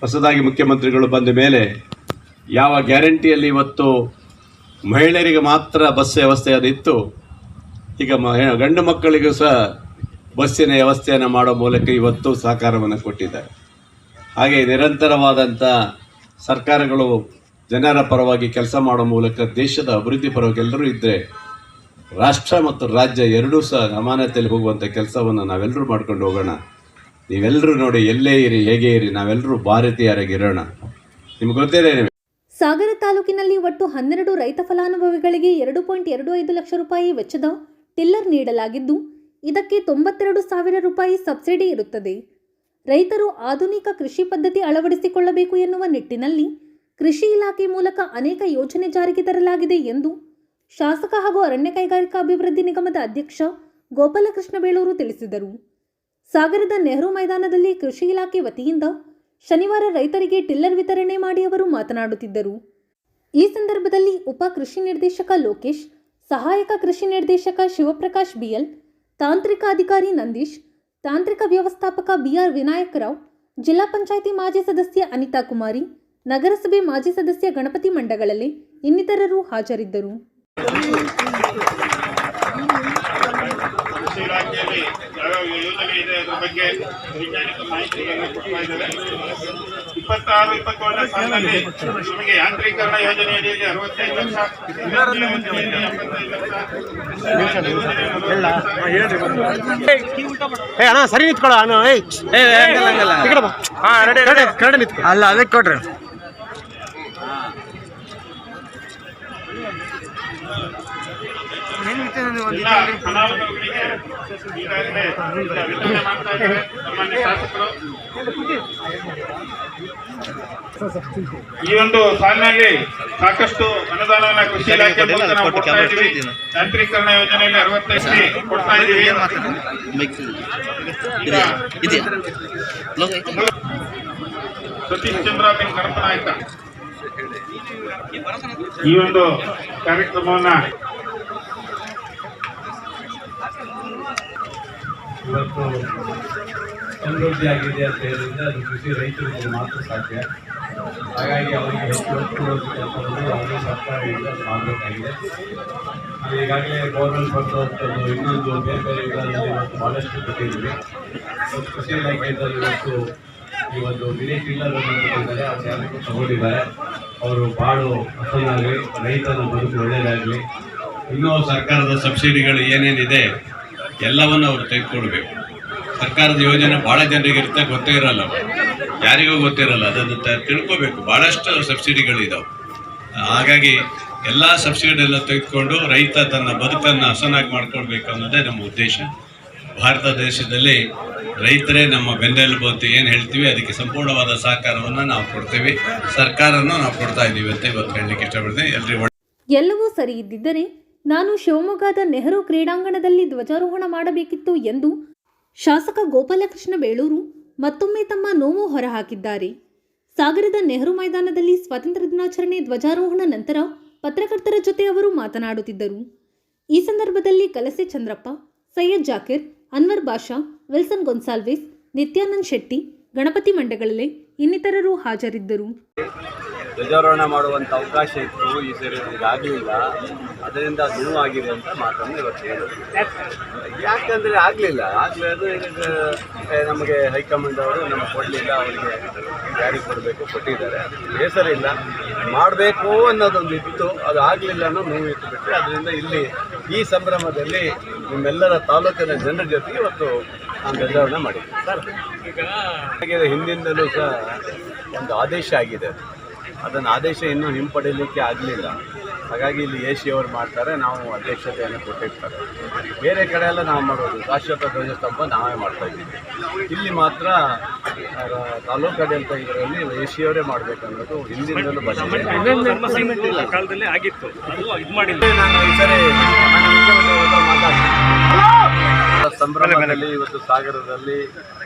ಹೊಸದಾಗಿ ಮುಖ್ಯಮಂತ್ರಿಗಳು ಬಂದ ಮೇಲೆ ಯಾವ ಗ್ಯಾರಂಟಿಯಲ್ಲಿ ಇವತ್ತು ಮಹಿಳೆಯರಿಗೆ ಮಾತ್ರ ಬಸ್ ವ್ಯವಸ್ಥೆ ಅದಿತ್ತು, ಈಗ ಗಂಡು ಮಕ್ಕಳಿಗೂ ಸಹ ಬಸ್ಸಿನ ವ್ಯವಸ್ಥೆಯನ್ನು ಮಾಡೋ ಮೂಲಕ ಇವತ್ತು ಸಹಕಾರವನ್ನು ಕೊಟ್ಟಿದ್ದಾರೆ. ಹಾಗೆ ನಿರಂತರವಾದಂಥ ಸರ್ಕಾರಗಳು ಜನರ ಪರವಾಗಿ ಕೆಲಸ ಮಾಡೋ ಮೂಲಕ ದೇಶದ ಅಭಿವೃದ್ಧಿ ಪರವಾಗಿ ಎಲ್ಲರೂ ಇದ್ದರೆ ರಾಷ್ಟ್ರ ಮತ್ತು ರಾಜ್ಯ ಎರಡೂ ಸಹ ಸಮಾನತೆಯಲ್ಲಿ ಹೋಗುವಂಥ ಕೆಲಸವನ್ನು ನಾವೆಲ್ಲರೂ ಮಾಡ್ಕೊಂಡು ಹೋಗೋಣ. ನೀವೆಲ್ಲರೂ ನೋಡಿ, ಎಲ್ಲೇ ಇರಿ, ಹೇಗೆ ಇರಿ, ನಾವೆಲ್ಲರೂ ಭಾರತೀಯರಾಗಿರೋಣ. ನಿಮ್ಗೆ ಗೊತ್ತಿದೆ, ಸಾಗರ ತಾಲೂಕಿನಲ್ಲಿ ಒಟ್ಟು 12 ರೈತ ಫಲಾನುಭವಿಗಳಿಗೆ 2.25 ಲಕ್ಷ ರೂಪಾಯಿ ವೆಚ್ಚದ ಟಿಲ್ಲರ್ ನೀಡಲಾಗಿದ್ದು, ಇದಕ್ಕೆ 92,000 ರೂಪಾಯಿ ಸಬ್ಸಿಡಿ ಇರುತ್ತದೆ. ರೈತರು ಆಧುನಿಕ ಕೃಷಿ ಪದ್ಧತಿ ಅಳವಡಿಸಿಕೊಳ್ಳಬೇಕು ಎನ್ನುವ ನಿಟ್ಟಿನಲ್ಲಿ ಕೃಷಿ ಇಲಾಖೆ ಮೂಲಕ ಅನೇಕ ಯೋಜನೆ ಜಾರಿಗೆ ತರಲಾಗಿದೆ ಎಂದು ಶಾಸಕ ಹಾಗೂ ಅರಣ್ಯ ಕೈಗಾರಿಕಾ ಅಭಿವೃದ್ಧಿ ನಿಗಮದ ಅಧ್ಯಕ್ಷ ಗೋಪಾಲಕೃಷ್ಣ ಬೇಳೂರು ತಿಳಿಸಿದರು. ಸಾಗರದ ನೆಹರು ಮೈದಾನದಲ್ಲಿ ಕೃಷಿ ಇಲಾಖೆ ವತಿಯಿಂದ ಶನಿವಾರ ರೈತರಿಗೆ ಟಿಲ್ಲರ್ ವಿತರಣೆ ಮಾಡಿ ಅವರು ಮಾತನಾಡುತ್ತಿದ್ದರು. ಈ ಸಂದರ್ಭದಲ್ಲಿ ಉಪ ಕೃಷಿ ನಿರ್ದೇಶಕ ಲೋಕೇಶ್, ಸಹಾಯಕ ಕೃಷಿ ನಿರ್ದೇಶಕ ಶಿವಪ್ರಕಾಶ್ ಬಿಎಲ್, ತಾಂತ್ರಿಕ ಅಧಿಕಾರಿ ನಂದೀಶ್, ತಾಂತ್ರಿಕ ವ್ಯವಸ್ಥಾಪಕ ಬಿಆರ್ ವಿನಾಯಕರಾವ್, ಜಿಲ್ಲಾ ಪಂಚಾಯಿತಿ ಮಾಜಿ ಸದಸ್ಯ ಅನಿತಾ ಕುಮಾರಿ, ನಗರಸಭೆ ಮಾಜಿ ಸದಸ್ಯ ಗಣಪತಿ ಮಂಡಗಳಲ್ಲಿ ಇನ್ನಿತರರು ಹಾಜರಿದ್ದರು. ಕೃಷಿ ಇಲಾಖೆಯಲ್ಲಿ ಯಾವ್ಯಾವ ಯೋಜನೆ ಇದೆ ಅದರ ಬಗ್ಗೆ ವೈಜ್ಞಾನಿಕ ಮಾಹಿತಿಯನ್ನು ಕೊಡ್ತಾ ಇದ್ದಾರೆ. 26-27ನೇ ಸಾಲಿನಲ್ಲಿ ನಮಗೆ ಯಾಂತ್ರೀಕರಣ ಯೋಜನೆಯಲ್ಲಿ 65 ಲಕ್ಷ, ಯೋಜನೆಯಲ್ಲಿ ಅಣ್ಣ ಸರಿ ನಿಂತ್ಕೊಳ್ಳ ಅಲ್ಲ ಅದಕ್ಕೆ ಕೊಡ್ರಿ. ಫಲಾನುಭವಿಗಳಿಗೆ ಈಗಾಗಲೇ ವಿತರಣೆ ಮಾಡ್ತಾ ಇದ್ದಾರೆ ಸಾಮಾನ್ಯ ಶಾಸಕರು. ಈ ಒಂದು ಸಾಲಿನಲ್ಲಿ ಸಾಕಷ್ಟು ಅನುದಾನವನ್ನು ಕೃಷಿ ಇಲಾಖೆ ಮೂಲಕ ನಾವು ಕೊಡ್ತಾ ಇದ್ದೀವಿ. ಯಾಂತ್ರೀಕರಣ ಯೋಜನೆಯಲ್ಲಿ 65 ಕೊಡ್ತಾ ಇದ್ದೀವಿ. ಸತೀಶ್ ಚಂದ್ರ ಬಿನ್ ಕಡಪನಾಯಕ ಈ ಒಂದು ಕಾರ್ಯಕ್ರಮವನ್ನ ಇವತ್ತು ಸಮೃದ್ಧಿ ಆಗಿದೆ ಅಂತ ಹೇಳಿದ್ರೆ ಅದು ಕೃಷಿ ರೈತರಿಗೆ ಮಾತ್ರ ಸಾಧ್ಯ. ಹಾಗಾಗಿ ಅವರಿಗೆ ಹೆಚ್ಚು ಒತ್ತು ಕೊಡೋದು ಕೆಲಸವನ್ನು ಯಾವುದೇ ಸರ್ಕಾರದಿಂದ ಮಾಡಬೇಕಾಗಿದೆ. ನಾವು ಈಗಾಗಲೇ ಗೌರ್ಮೆಂಟ್ ಕೊಡುವಂಥದ್ದು ಇನ್ನೊಂದು ಬೇರೆ ಬೇರೆ ಇದರಲ್ಲಿ ಇವತ್ತು ಭಾಳಷ್ಟು ಕೊಟ್ಟಿದ್ದೀವಿ. ಕೃಷಿ ಇಲಾಖೆಯಿಂದ ಇವತ್ತು ಈ ಒಂದು ಮಿನಿ ಟಿಲ್ಲರ್ ಅನ್ನು ಕೊಟ್ಟಿದ್ದಾರೆ, ಅವ್ರು ಯಾರಿಗೂ ತಗೊಂಡಿದ್ದಾರೆ. ಅವರು ಬಾಳು ಹಸನಾಗಲಿ, ರೈತನ ಬದುಕು ಒಳ್ಳೆಯದಾಗಲಿ. ಇನ್ನೂ ಸರ್ಕಾರದ ಸಬ್ಸಿಡಿಗಳು ಏನೇನಿದೆ ಎಲ್ಲವನ್ನು ಅವರು ತೆಗೆದುಕೊಳ್ಬೇಕು. ಸರ್ಕಾರದ ಯೋಜನೆ ಭಾಳ ಜನರಿಗೆ ಇರುತ್ತೆ, ಗೊತ್ತೇ ಇರಲ್ಲ, ಯಾರಿಗೂ ಗೊತ್ತಿರಲ್ಲ, ಅದನ್ನು ತಿಳ್ಕೋಬೇಕು. ಭಾಳಷ್ಟು ಸಬ್ಸಿಡಿಗಳಿದ್ದಾವೆ. ಹಾಗಾಗಿ ಎಲ್ಲ ಸಬ್ಸಿಡಿಯೆಲ್ಲ ತೆಗೆದುಕೊಂಡು ರೈತ ತನ್ನ ಬದುಕನ್ನು ಹಸನಾಗಿ ಮಾಡ್ಕೊಳ್ಬೇಕು ಅನ್ನೋದೇ ನಮ್ಮ ಉದ್ದೇಶ. ಭಾರತ ದೇಶದಲ್ಲಿ ರೈತರೇ ನಮ್ಮ ಬೆನ್ನೆಲುಬು ಅಂತ ಏನು ಹೇಳ್ತೀವಿ, ಅದಕ್ಕೆ ಸಂಪೂರ್ಣವಾದ ಸಹಕಾರವನ್ನು ನಾವು ಕೊಡ್ತೀವಿ. ಸರ್ಕಾರನೂ ನಾವು ಕೊಡ್ತಾ ಇದ್ದೀವಿ ಅಂತ ಇವತ್ತು ಹೇಳಲಿಕ್ಕೆ ಇಷ್ಟಪಡ್ತೀನಿ. ಎಲ್ಲರಿಗೂ ಎಲ್ಲವೂ ಸರಿ ಇದ್ದಿದ್ದರೆ ನಾನು ಶಿವಮೊಗ್ಗದ ನೆಹರು ಕ್ರೀಡಾಂಗಣದಲ್ಲಿ ಧ್ವಜಾರೋಹಣ ಮಾಡಬೇಕಿತ್ತು ಎಂದು ಶಾಸಕ ಗೋಪಾಲಕೃಷ್ಣ ಬೇಳೂರು ಮತ್ತೊಮ್ಮೆ ತಮ್ಮ ನೋವು ಹೊರಹಾಕಿದ್ದಾರೆ. ಸಾಗರದ ನೆಹರು ಮೈದಾನದಲ್ಲಿ ಸ್ವಾತಂತ್ರ್ಯ ದಿನಾಚರಣೆ ಧ್ವಜಾರೋಹಣ ನಂತರ ಪತ್ರಕರ್ತರ ಜೊತೆ ಅವರು ಮಾತನಾಡುತ್ತಿದ್ದರು. ಈ ಸಂದರ್ಭದಲ್ಲಿ ಕಲಸೆ ಚಂದ್ರಪ್ಪ, ಸೈಯದ್ ಜಾಕಿರ್, ಅನ್ವರ್ ಬಾಷಾ, ವಿಲ್ಸನ್ ಗೊನ್ಸಾಲ್ವಿಸ್, ನಿತ್ಯಾನಂದ್ ಶೆಟ್ಟಿ, ಗಣಪತಿ ಮಂಡಗಳಲ್ಲಿ ಇನ್ನಿತರರು ಹಾಜರಿದ್ದರು. ಧ್ವಜಾರೋಹಣ ಮಾಡುವಂಥ ಅವಕಾಶ ಇತ್ತು, ಈ ಸರಿ ಆಗಲಿಲ್ಲ. ಅದರಿಂದ ನೋವಾಗಿದೆ ಅಂತ ಮಾತನ್ನು ಇವತ್ತು ಹೇಳಿದ್ರು. ಯಾಕಂದರೆ ಆಗಲಿಲ್ಲ ಅದು ನಮಗೆ ಹೈಕಮಾಂಡ್ ಅವರು ನಮಗೆ ಕೊಡಲಿಲ್ಲ, ಅವರಿಗೆ ಜಾರಿ ಕೊಡಬೇಕು, ಕೊಟ್ಟಿದ್ದಾರೆ. ಬೇಸರ ಇಲ್ಲ, ಮಾಡಬೇಕು ಅನ್ನೋದೊಂದು ಇತ್ತು, ಅದು ಆಗಲಿಲ್ಲ ಅನ್ನೋ ನೋವು ಇತ್ತು ಬಿಟ್ಟರೆ. ಅದರಿಂದ ಇಲ್ಲಿ ಈ ಸಂಭ್ರಮದಲ್ಲಿ ನಿಮ್ಮೆಲ್ಲರ ತಾಲೂಕಿನ ಜನರ ಜೊತೆಗೆ ಇವತ್ತು ನಾನು ಧ್ವಜಾರೋಹಣ ಮಾಡಿದ್ದೆ. ಸರ್, ಹಿಂದಿಂದಲೂ ಸಹ ಒಂದು ಆದೇಶ ಆಗಿದೆ, ಅದನ್ನು ಆದೇಶ ಇನ್ನೂ ಹಿಂಪಡೀಲಿಕ್ಕೆ ಆಗಲಿಲ್ಲ. ಹಾಗಾಗಿ ಇಲ್ಲಿ ಎ ಸಿ ಅವರು ಮಾಡ್ತಾರೆ, ನಾವು ಅಧ್ಯಕ್ಷತೆಯನ್ನು ಕೊಟ್ಟಿರ್ತಾರೆ. ಬೇರೆ ಕಡೆ ಎಲ್ಲ ನಾವು ಮಾಡೋದು ಶಾಶ್ವತ ಧ್ವಜಸ್ತಂಭ ನಾವೇ ಮಾಡ್ತಾ ಇದ್ದೀವಿ. ಇಲ್ಲಿ ಮಾತ್ರ ತಾಲೂಕಾಡಳಿತ ಇದರಲ್ಲಿ ಎ ಸಿ ಅವರೇ ಮಾಡಬೇಕು ಅನ್ನೋದು ಹಿಂದಿನಿಂದಲೂ ಬಂದಿದೆ. ಕಾಲದಲ್ಲಿ ಆಗಿತ್ತು, ನಾನು ಈ ಸರಿ ಸಂಭ್ರಮದಲ್ಲಿ ಇವತ್ತು ಸಾಗರದಲ್ಲಿ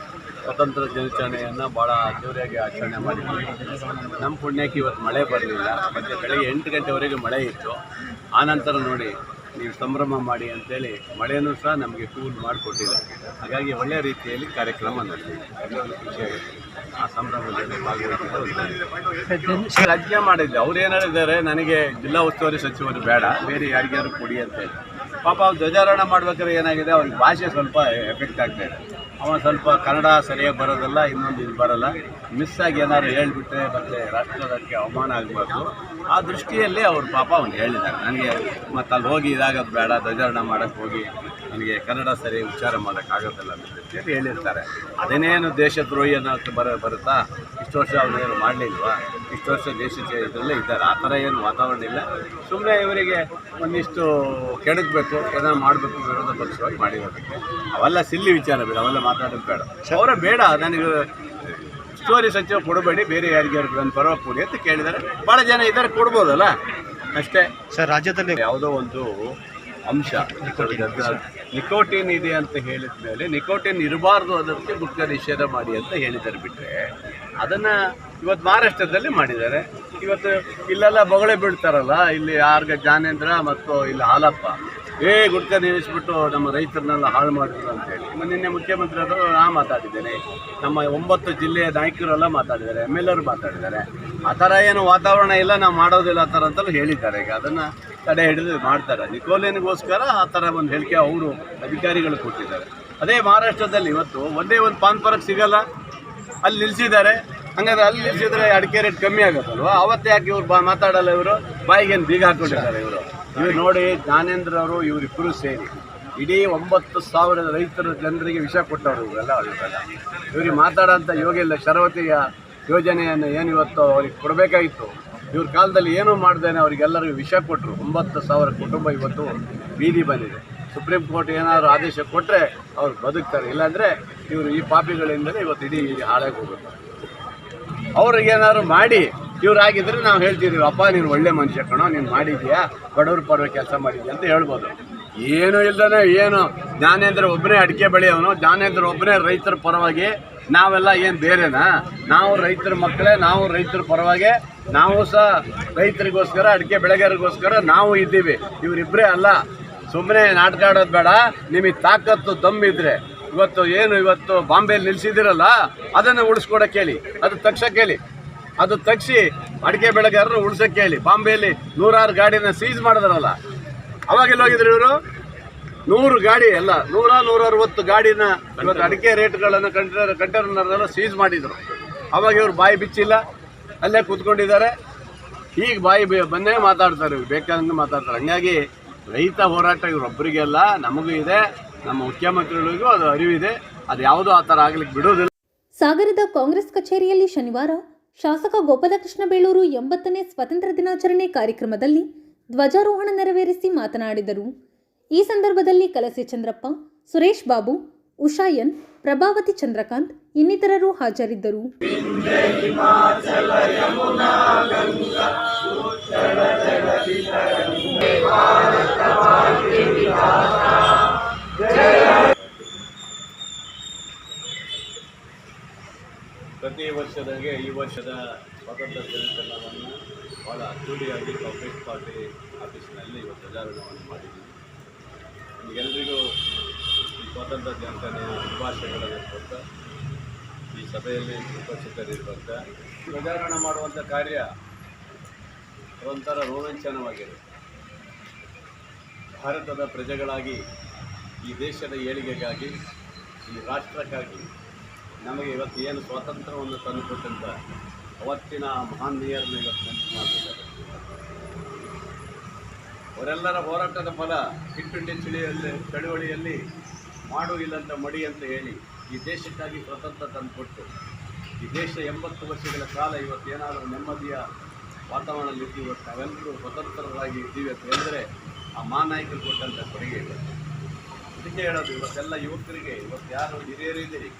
ಸ್ವತಂತ್ರ ದಿನಾಚರಣೆಯನ್ನು ಭಾಳ ಅದ್ದೂರಿಯಾಗಿ ಆಚರಣೆ ಮಾಡಿದ್ವಿ. ನಮ್ಮ ಪುಣ್ಯಕ್ಕೆ ಇವತ್ತು ಮಳೆ ಬರಲಿಲ್ಲ, ಮತ್ತು ಬೆಳಗ್ಗೆ 8 ಗಂಟೆವರೆಗೆ ಮಳೆ ಇತ್ತು. ಆನಂತರ ನೋಡಿ ನೀವು ಸಂಭ್ರಮ ಮಾಡಿ ಅಂತೇಳಿ ಮಳೆಯೂ ಸಹ ನಮಗೆ ಕೂಲ್ ಮಾಡಿಕೊಟ್ಟಿದೆ. ಹಾಗಾಗಿ ಒಳ್ಳೆಯ ರೀತಿಯಲ್ಲಿ ಕಾರ್ಯಕ್ರಮ ನಡೆದಿದೆ. ಆ ಸಂಭ್ರಮದಲ್ಲಿ ಭಾಗವಹಿಸಿದ್ದು ರಾಜಕೀಯ ಮಾಡಿದ್ದೆ. ಅವ್ರು ಏನು ಹೇಳಿದ್ದಾರೆ, ನನಗೆ ಜಿಲ್ಲಾ ಉಸ್ತುವಾರಿ ಸಚಿವರು ಬೇಡ, ಬೇರೆ ಯಾರಿಗಾರು ಕೊಡಿ ಅಂತ ಹೇಳಿ. ಪಾಪ ಅವ್ರು ಧ್ವಜಾರೋಹಣ ಮಾಡ್ಬೇಕಾದ್ರೆ ಏನಾಗಿದೆ, ಅವ್ರಿಗೆ ಭಾಷೆ ಸ್ವಲ್ಪ ಎಫೆಕ್ಟ್ ಆಗ್ತಾಯಿದೆ. ಅವನು ಸ್ವಲ್ಪ ಕನ್ನಡ ಸರಿಯಾಗಿ ಬರೋದಲ್ಲ, ಇನ್ನೊಂದು ಇದು ಬರೋಲ್ಲ, ಮಿಸ್ ಆಗಿ ಏನಾದ್ರು ಹೇಳಿಬಿಟ್ರೆ ಮತ್ತು ರಾಷ್ಟ್ರಕ್ಕೆ ಅವಮಾನ ಆಗಬಾರ್ದು. ಆ ದೃಷ್ಟಿಯಲ್ಲಿ ಅವ್ರು ಪಾಪ ಅವ್ನು ಹೇಳಿದ್ದಾರೆ. ನನಗೆ ಮತ್ತು ಅಲ್ಲಿ ಹೋಗಿ ಇದಾಗೋದು ಬೇಡ, ಧ್ವಜಾರೋಹಣ ಮಾಡೋಕ್ಕೆ ಹೋಗಿ ನನಗೆ ಕನ್ನಡ ಸರಿ ಉಚ್ಚಾರ ಮಾಡೋಕ್ಕಾಗೋದಿಲ್ಲ ಅಂತ ಹೇಳಿರ್ತಾರೆ. ಅದೇನೇನು ದೇಶದ್ರೋಹಿ ಅನ್ನೋಕ್ಕೆ ಬರುತ್ತಾ? ಇಷ್ಟು ವರ್ಷ ಅವ್ರೇನು ಮಾಡಲಿಲ್ವಾ? ಇಷ್ಟು ವರ್ಷ ದೇಶದ ಇದರಲ್ಲೇ ಇದ್ದಾರೆ. ಆ ಥರ ಏನು ವಾತಾವರಣ ಇಲ್ಲ. ಸುಮ್ಮನೆ ಇವರಿಗೆ ಒಂದಿಷ್ಟು ಕೆಣಕಬೇಕು, ಏನಾದ್ರು ಮಾಡಬೇಕು, ವಿರೋಧ ಪಕ್ಷವಾಗಿ ಮಾಡಿರೋದಕ್ಕೆ. ಅವೆಲ್ಲ ಸಿಲ್ಲಿ ವಿಚಾರ ಬೇಡ, ಅವೆಲ್ಲ ಮಾತಾಡೋದು ಬೇಡ. ಅವರ ಬೇಡ, ನನಗೆ ಉಸ್ತುವಾರಿ ಸಚಿವ ಕೊಡಬೇಡಿ, ಬೇರೆ ಯಾರಿಗಾರು ನನ್ನ ಪರವಾಗಿ ಕೊಡಿ ಅಂತ ಕೇಳಿದ್ದಾರೆ. ಭಾಳ ಜನ ಇದ್ದಾರೆ, ಕೊಡ್ಬೋದಲ್ಲ, ಅಷ್ಟೇ ಸರ್. ರಾಜ್ಯದಲ್ಲಿ ಯಾವುದೋ ಒಂದು ಅಂಶ ನಿಕೋಟಿನ್ ಇದೆ ಅಂತ ಹೇಳಿದ ಮೇಲೆ ನಿಕೋಟಿನ್ ಇರಬಾರ್ದು, ಅದಕ್ಕೆ ಗುಟ್ಕಾ ನಿಷೇಧ ಮಾಡಿ ಅಂತ ಹೇಳಿದ್ದಾರೆ. ಬಿಟ್ಟರೆ ಅದನ್ನು ಇವತ್ತು ಮಹಾರಾಷ್ಟ್ರದಲ್ಲಿ ಮಾಡಿದ್ದಾರೆ. ಇವತ್ತು ಇಲ್ಲೆಲ್ಲ ಬೊಗಳೆ ಬೀಳ್ತಾರಲ್ಲ, ಇಲ್ಲಿ ಆರ್ಗ ಜ್ಞಾನೇಂದ್ರ ಮತ್ತು ಇಲ್ಲಿ ಹಾಲಪ್ಪ ಗುಟ್ಕಾ ನಿಲ್ಲಿಸ್ಬಿಟ್ಟು ನಮ್ಮ ರೈತರನ್ನೆಲ್ಲ ಹಾಳು ಮಾಡಿದ್ರು ಅಂತೇಳಿ ನಿನ್ನೆ ಮುಖ್ಯಮಂತ್ರಿ ಅವರು ಮಾತಾಡಿದ್ದೇನೆ. ನಮ್ಮ 9 ಜಿಲ್ಲೆಯ ನಾಯಕರೆಲ್ಲ ಮಾತಾಡಿದ್ದಾರೆ, MLA ಮಾತಾಡಿದ್ದಾರೆ. ಆ ಥರ ಏನು ವಾತಾವರಣ ಇಲ್ಲ, ನಾವು ಮಾಡೋದಿಲ್ಲ ಆ ಥರ ಅಂತಲೂ ಹೇಳಿದ್ದಾರೆ. ಈಗ ಅದನ್ನು ತಡೆ ಹಿಡಿದು ಮಾಡ್ತಾರೆ. ನಿಕೋಲೇನಿಗೋಸ್ಕರ ಆ ಥರ ಒಂದು ಹೇಳಿಕೆ ಅವರು ಅಧಿಕಾರಿಗಳು ಕೊಟ್ಟಿದ್ದಾರೆ. ಅದೇ ಮಹಾರಾಷ್ಟ್ರದಲ್ಲಿ ಇವತ್ತು ಒಂದೇ ಒಂದು ಪಾನ್ ಪರಾಗ್ ಸಿಗಲ್ಲ, ಅಲ್ಲಿ ನಿಲ್ಲಿಸಿದ್ದಾರೆ. ಹಂಗಾದ್ರೆ ಅಲ್ಲಿ ನಿಲ್ಲಿಸಿದ್ರೆ ಅಡಿಕೆ ರೇಟ್ ಕಮ್ಮಿ ಆಗುತ್ತಲ್ವ? ಅವತ್ತೇ ಯಾಕೆ ಇವ್ರು ಮಾತಾಡಲ್ಲ? ಇವರು ಬಾಯಿಗೇನು ಬೀಗ ಹಾಕ್ಕೊಂಡಿದ್ದಾರೆ. ಇವರು ನೋಡಿ, ಜ್ಞಾನೇಂದ್ರ ಅವರು ಇವರಿಬ್ಬರು ಸೇರಿ ಇಡೀ 9,000 ರೈತರ ಜನರಿಗೆ ವಿಷ ಕೊಟ್ಟವರು ಇವರೆಲ್ಲ. ಇವ್ರಿಗೆ ಮಾತಾಡೋಂಥ ಯೋಗ ಇಲ್ಲ. ಶರಾವತಿಯ ಯೋಜನೆಯನ್ನು ಏನು ಇವತ್ತು ಅವ್ರಿಗೆ ಕೊಡಬೇಕಾಗಿತ್ತು, ಇವ್ರ ಕಾಲದಲ್ಲಿ ಏನೂ ಮಾಡ್ದೇನೆ ಅವರಿಗೆಲ್ಲರಿಗೂ ವಿಷ ಕೊಟ್ಟರು. 9,000 ಕುಟುಂಬ ಇವತ್ತು ಬೀದಿ ಬಂದಿದೆ. ಸುಪ್ರೀಂ ಕೋರ್ಟ್ ಏನಾದರೂ ಆದೇಶ ಕೊಟ್ಟರೆ ಅವ್ರು ಬದುಕ್ತಾರೆ, ಇಲ್ಲಾಂದರೆ ಇವರು ಈ ಪಾಪಿಗಳಿಂದಲೇ ಇವತ್ತು ಇಡೀ ಹಾಳಾಗಿ ಹೋಗುತ್ತೆ. ಅವ್ರಿಗೇನಾದ್ರು ಮಾಡಿ ಇವ್ರಾಗಿದ್ರೆ ನಾವು ಹೇಳ್ತಿದ್ದೀವಿ, ಅಪ್ಪ ನೀನು ಒಳ್ಳೆ ಮನುಷ್ಯ ಕಣೋ, ನೀನು ಮಾಡಿದ್ಯಾ, ಬಡವ್ರ ಪರವಾಗಿ ಕೆಲಸ ಮಾಡಿದ್ಯಾ ಅಂತ ಹೇಳ್ಬೋದು. ಏನೂ ಇಲ್ಲದೇ ಏನು ಜ್ಞಾನೇಂದ್ರ ಒಬ್ಬನೇ ಅಡಿಕೆ ಬೆಳೆಯವನು, ಜ್ಞಾನೇಂದ್ರ ಒಬ್ಬನೇ ರೈತರ ಪರವಾಗಿ. ನಾವೆಲ್ಲ ಏನು ಬೇರೆನಾ? ನಾವು ರೈತರ ಮಕ್ಕಳೇ, ನಾವು ರೈತರ ಪರವಾಗಿ, ನಾವು ಸಹ ರೈತರಿಗೋಸ್ಕರ, ಅಡಿಕೆ ಬೆಳೆಗಾರರಿಗೋಸ್ಕರ ನಾವು ಇದ್ದೀವಿ. ಇವರಿಬ್ಬರೇ ಅಲ್ಲ. ಸುಮ್ಮನೆ ನಾಟಕ ಆಡೋದು ಬೇಡ. ನಿಮಗೆ ತಾಕತ್ತು ದಮ್ಮಿದ್ರೆ ಇವತ್ತು ಬಾಂಬೆಯಲ್ಲಿ ನಿಲ್ಲಿಸಿದಿರಲ್ಲ, ಅದನ್ನು ಉಳಿಸ್ಕೊಡಕ್ಕೆ ಹೇಳಿ, ಅದು ತಗ್ಸಕ್ಕೆ ಹೇಳಿ, ಅದು ತಗ್ಸಿ ಅಡಿಕೆ ಬೆಳೆಗಾರರು ಉಳಿಸೋಕ್ಕೆ ಹೇಳಿ. ಬಾಂಬೆಯಲ್ಲಿ 100 ಗಾಡಿನ ಸೀಸ್ ಮಾಡಿದ್ರಲ್ಲ, ಅವಾಗೆಲ್ಲ ಹೋಗಿದ್ರು ಇವರು. 100 ಗಾಡಿ ಎಲ್ಲ 160 ಗಾಡಿನ ಇವತ್ತು ಅಡಿಕೆ ರೇಟ್ಗಳನ್ನು ಕಂಟೈನರ್ನೆಲ್ಲ ಸೀಸ್ ಮಾಡಿದರು. ಅವಾಗ ಇವರು ಬಾಯಿ ಬಿಚ್ಚಿಲ್ಲ, ಅಲ್ಲೇ ಕೂತ್ಕೊಂಡಿದ್ದಾರೆ. ಈಗ ಬಾಯಿ ಬಂದೇ ಮಾತಾಡ್ತಾರೆ, ಇವ್ರು ಬೇಕಾದಂಗೆ ಮಾತಾಡ್ತಾರೆ. ಹಂಗಾಗಿ ರೈತ ಹೋರಾಟ ಇವರೊಬ್ಬರಿಗೆಲ್ಲ, ನಮಗೂ ಇದೆ, ನಮ್ಮ ಮುಖ್ಯಮಂತ್ರಿಗಳಿಗೂ ಅದು ಅರಿವಿದೆ. ಅದು ಯಾವುದೂ ಆ ಥರ ಆಗ್ಲಿಕ್ಕೆ ಬಿಡೋದಿಲ್ಲ. ಸಾಗರದ ಕಾಂಗ್ರೆಸ್ ಕಚೇರಿಯಲ್ಲಿ ಶನಿವಾರ ಶಾಸಕ ಗೋಪಾಲಕೃಷ್ಣ ಬೇಳೂರು 80ನೇ ಸ್ವಾತಂತ್ರ್ಯ ದಿನಾಚರಣೆ ಕಾರ್ಯಕ್ರಮದಲ್ಲಿ ಧ್ವಜಾರೋಹಣ ನೆರವೇರಿಸಿ ಮಾತನಾಡಿದರು. ಈ ಸಂದರ್ಭದಲ್ಲಿ ಕಲಸೆ ಚಂದ್ರಪ್ಪ, ಸುರೇಶ್ ಬಾಬು, ಉಷಾಯನ್, ಪ್ರಭಾವತಿ ಚಂದ್ರಕಾಂತ್ ಇನ್ನಿತರರು ಹಾಜರಿದ್ದರು. ಪ್ರತಿ ವರ್ಷದಾಗೆ ಈ ವರ್ಷದ ಸ್ವಾತಂತ್ರ್ಯ ದಿನಾಚರಣೆಯನ್ನು ಭಾಳ ಅದ್ದೂರಿಯಾಗಿ ಕಾಂಗ್ರೆಸ್ ಪಾರ್ಟಿ ಆಫೀಸಿನಲ್ಲಿ ಇವತ್ತು ಧ್ವಜಾರೋಹಣವನ್ನು ಮಾಡಿದ್ದೀವಿ. ನಿಮಗೆಲ್ಲರಿಗೂ ಈ ಸ್ವಾತಂತ್ರ್ಯ ದಿನಾಚರಣೆಯ ಶುಭಾಶಯಗಳನ್ನು ಕೊಡ್ತಾ, ಈ ಸಭೆಯಲ್ಲಿ ಉಪಸ್ಥಿತರಿರುವಂಥ ಧ್ವಜಾರೋಹಣ ಮಾಡುವಂಥ ಕಾರ್ಯ ಒಂಥರ ರೋಮಾಂಚನವಾಗಿದೆ. ಭಾರತದ ಪ್ರಜೆಗಳಾಗಿ, ಈ ದೇಶದ ಏಳಿಗೆಗಾಗಿ, ಈ ರಾಷ್ಟ್ರಕ್ಕಾಗಿ ನಮಗೆ ಇವತ್ತು ಏನು ಸ್ವಾತಂತ್ರ್ಯವನ್ನು ತಂದುಕೊಟ್ಟಂಥ ಅವತ್ತಿನ ಮಹಾನೀಯರನ್ನು ಇವತ್ತು ನೆನಪು ಮಾಡ್ತಿದ್ದಾರೆ. ಅವರೆಲ್ಲರ ಹೋರಾಟದ ಫಲ ಕ್ವಿಟ್ ಇಂಡಿಯಾ ಚಳುವಳಿಯಲ್ಲಿ ಮಾಡು ಇಲ್ಲಂತ ಮಡಿ ಅಂತ ಹೇಳಿ ಈ ದೇಶಕ್ಕಾಗಿ ಸ್ವಾತಂತ್ರ್ಯ ತಂದುಕೊಟ್ಟು, ಈ ದೇಶ 80 ವರ್ಷಗಳ ಕಾಲ ಇವತ್ತೇನಾದರೂ ನೆಮ್ಮದಿಯ ವಾತಾವರಣದಲ್ಲಿದ್ದು ಇವತ್ತು ನಾವೆಲ್ಲರೂ ಸ್ವತಂತ್ರರಾಗಿ ಇದ್ದೀವಿ ಅಂತ ಹೇಳಿದ್ರೆ ಆ ಮಹಾನಾಯಕರು ಕೊಟ್ಟಂಥ ಕೊಡುಗೆ ಇದೆ. ಅದಕ್ಕೆ ಹೇಳೋದು, ಇವತ್ತೆಲ್ಲ ಯುವಕರಿಗೆ, ಇವತ್ತು ಯಾರು ಹಿರಿಯರಿದ್ದೀರಿ,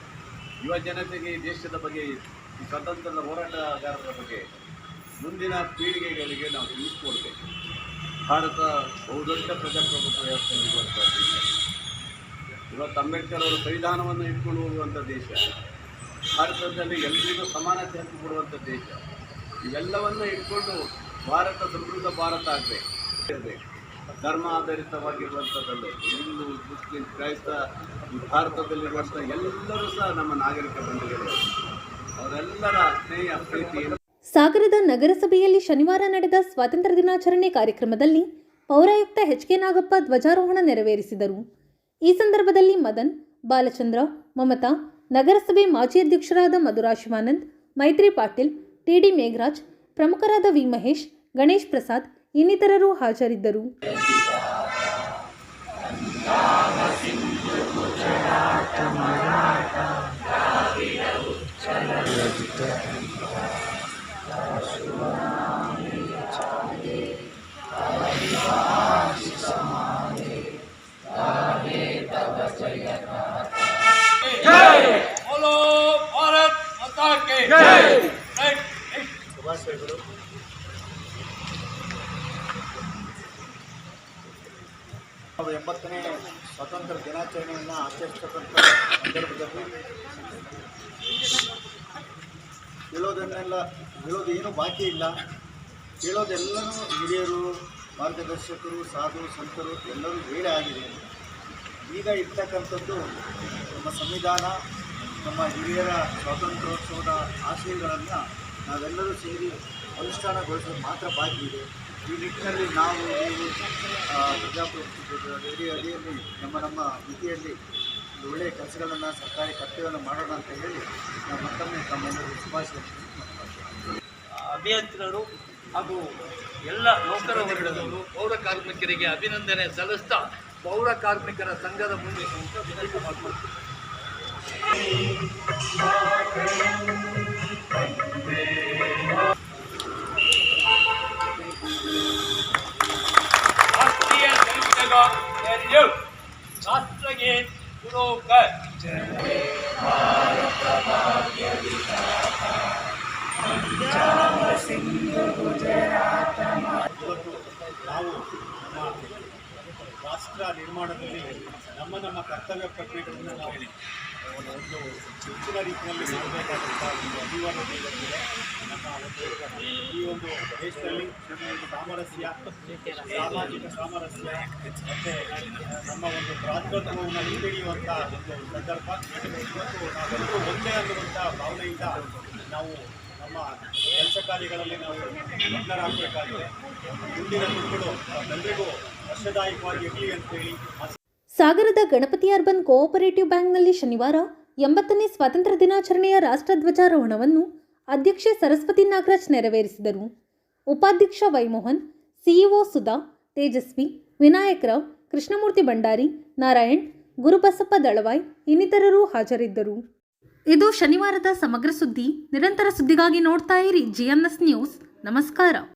ಯುವ ಜನತೆಗೆ ಈ ದೇಶದ ಬಗ್ಗೆ, ಈ ಸ್ವಾತಂತ್ರ್ಯದ ಹೋರಾಟಗಾರರ ಬಗ್ಗೆ ಮುಂದಿನ ಪೀಳಿಗೆಗಳಿಗೆ ನಾವು ತಿಳಿಸ್ಕೊಡ್ಬೇಕು. ಭಾರತ ಬಹುದೊಡ್ಡ ಪ್ರಜಾಪ್ರಭುತ್ವ ವ್ಯವಸ್ಥೆಯಲ್ಲಿ ಇರುವಂಥ ದೇಶ. ಇವತ್ತು ಅಂಬೇಡ್ಕರ್ ಅವರು ಸಂವಿಧಾನವನ್ನು ಇಟ್ಕೊಂಡು ಹೋಗುವಂಥ ದೇಶ. ಭಾರತದಲ್ಲಿ ಎಲ್ಲರಿಗೂ ಸಮಾನತೆ ಹಕ್ಕು ಕೊಡುವಂಥ ದೇಶ. ಇವೆಲ್ಲವನ್ನು ಇಟ್ಕೊಂಡು ಭಾರತ ಸಮೃದ್ಧ ಭಾರತ ಆಗಬೇಕು. ಧರ್ಮ ಆಧಾರಿತವಾಗಿರುವಂಥದ್ದಲ್ಲ. ಹಿಂದೂ, ಮುಸ್ಲಿಂ, ಕ್ರೈಸ್ತ ಈ ಭಾರತದಲ್ಲಿರುವಂಥ ಎಲ್ಲರೂ ಸಹ ನಮ್ಮ ನಾಗರಿಕ ಬಂಧುಗಳು. ಅವರೆಲ್ಲರ ಸ್ನೇಹ ಪ್ರೀತಿ. ಸಾಗರದ ನಗರಸಭೆಯಲ್ಲಿ ಶನಿವಾರ ನಡೆದ ಸ್ವಾತಂತ್ರ್ಯ ದಿನಾಚರಣೆ ಕಾರ್ಯಕ್ರಮದಲ್ಲಿ ಪೌರಾಯುಕ್ತ ಎಚ್.ಕೆ. ನಾಗಪ್ಪ ಧ್ವಜಾರೋಹಣ ನೆರವೇರಿಸಿದರು. ಈ ಸಂದರ್ಭದಲ್ಲಿ ಮದನ್, ಬಾಲಚಂದ್ರ, ಮಮತಾ, ನಗರಸಭೆ ಮಾಜಿ ಅಧ್ಯಕ್ಷರಾದ ಮಧುರಾ ಶಿವಾನಂದ್, ಮೈತ್ರಿ ಪಾಟೀಲ್, ಟಿ.ಡಿ. ಮೇಘರಾಜ್, ಪ್ರಮುಖರಾದ ವಿ. ಮಹೇಶ್, ಗಣೇಶ್ ಪ್ರಸಾದ್ ಇನ್ನಿತರರು ಹಾಜರಿದ್ದರು. बोलो भारत माता की जय। ಶುಭಾಶಯಗಳು. ನಾವು 80ನೇ ಸ್ವಾತಂತ್ರ್ಯ ದಿನಾಚರಣೆಯನ್ನು ಆಚರಿಸತಕ್ಕಂಥ ಸಂದರ್ಭದಲ್ಲಿ ಹೇಳೋದು ಏನೂ ಬಾಕಿ ಇಲ್ಲ. ಹೇಳೋದೆಲ್ಲನೂ ಹಿರಿಯರು, ಮಾರ್ಗದರ್ಶಕರು, ಸಾಧು ಸಂತರು ಎಲ್ಲರೂ ಹೇಳೇ ಆಗಿದೆ. ಈಗ ಇರ್ತಕ್ಕಂಥದ್ದು ನಮ್ಮ ಸಂವಿಧಾನ, ನಮ್ಮ ಹಿರಿಯರ ಸ್ವಾತಂತ್ರ್ಯೋತ್ಸವದ ಆಶಯಗಳನ್ನು ನಾವೆಲ್ಲರೂ ಸೇರಿ ಅನುಷ್ಠಾನಗೊಳಿಸೋದು ಮಾತ್ರ ಬಾಕಿ ಇದೆ. ಈ ನಿಟ್ಟಿನಲ್ಲಿ ನಾವು ಪ್ರಜಾಪ್ರಭುತ್ವದ ಅಡಿಯಲ್ಲಿ ನಮ್ಮ ಮಿತಿಯಲ್ಲಿ ಒಳ್ಳೆಯ ಕೆಲಸಗಳನ್ನು, ಸರ್ಕಾರಿ ಕರ್ತವ್ಯವನ್ನು ಮಾಡೋಣ ಅಂತ ಹೇಳಿ ನಾವು ಮತ್ತೊಮ್ಮೆ ತಮ್ಮೆಲ್ಲರೂ ಶುಭಾಶಯ. ಅಭಿಯಂತರರು ಹಾಗೂ ಎಲ್ಲ ನೌಕರ ವರ್ಗದವರು ಪೌರ ಕಾರ್ಮಿಕರಿಗೆ ಅಭಿನಂದನೆ ಸಲ್ಲಿಸ್ತಾ ಪೌರ ಕಾರ್ಮಿಕರ ಸಂಘದ ಮುಂದೆ ವಿನಂತಿ ಮಾಡಿಕೊಳ್ತೀವಿ. ರಾಷ್ಟ್ರೀಯ ಸಂಘದ ರಾಷ್ಟ್ರಗೀತ್ ಶುರು ಕರ್. ಇವತ್ತು ನಾವು ನಮ್ಮ ರಾಷ್ಟ್ರ ನಿರ್ಮಾಣದಲ್ಲಿ ನಮ್ಮ ಕರ್ತವ್ಯ ಪ್ರಕ್ರಿಯೆಗಳನ್ನು ನಾವು ಒಂದು ಹೆಚ್ಚಿನ ರೀತಿಯಲ್ಲಿ ಮಾಡಬೇಕಾದಂಥ ಒಂದು ಅನಿವಾರ್ಯತೆ ಇದೆ. ನಮ್ಮ ಈ ಒಂದು ದೇಶದಲ್ಲಿ ಸಾಮರಸ್ಯ, ಸಾಮಾಜಿಕ ಸಾಮರಸ್ಯ ಮತ್ತು ನಮ್ಮ ಒಂದು ಭ್ರಾತೃತ್ವವನ್ನು ಹಿಂದಿಡಿಯುವಂಥ ಒಂದು ಸಂದರ್ಭ. ಇವತ್ತು ನಾವೆಲ್ಲರೂ ಒಂದೇ ಅನ್ನುವಂಥ ಭಾವನೆಯಿಂದ ನಾವು ನಮ್ಮ ಕೆಲಸ ಕಾರ್ಯಗಳಲ್ಲಿ ನಾವು ಮಗ್ನರಾಗಬೇಕಾಗಿದೆ. ಮುಂದಿನ ದಿನಗಳು ನಮ್ಮೆಲ್ಲರಿಗೂ ವರ್ಷದಾಯಕವಾಗಿ ಇರಲಿ ಅಂತೇಳಿ. ಸಾಗರದ ಗಣಪತಿ ಅರ್ಬನ್ ಕೋಆಪರೇಟಿವ್ ಬ್ಯಾಂಕ್ನಲ್ಲಿ ಶನಿವಾರ 80ನೇ ಸ್ವಾತಂತ್ರ್ಯ ದಿನಾಚರಣೆಯ ರಾಷ್ಟ್ರಧ್ವಜಾರೋಹಣವನ್ನು ಅಧ್ಯಕ್ಷೆ ಸರಸ್ವತಿ ನಾಗರಾಜ್ ನೆರವೇರಿಸಿದರು. ಉಪಾಧ್ಯಕ್ಷ ವೈಮೋಹನ್, ಸಿಇಒ ಸುಧಾ, ತೇಜಸ್ವಿ, ವಿನಾಯಕರಾವ್, ಕೃಷ್ಣಮೂರ್ತಿ ಭಂಡಾರಿ, ನಾರಾಯಣ್, ಗುರುಬಸಪ್ಪ ದಳವಾಯ್ ಇನ್ನಿತರರು ಹಾಜರಿದ್ದರು. ಇದು ಶನಿವಾರದ ಸಮಗ್ರ ಸುದ್ದಿ. ನಿರಂತರ ಸುದ್ದಿಗಾಗಿ ನೋಡ್ತಾ ಇರಿ GNS ನ್ಯೂಸ್. ನಮಸ್ಕಾರ.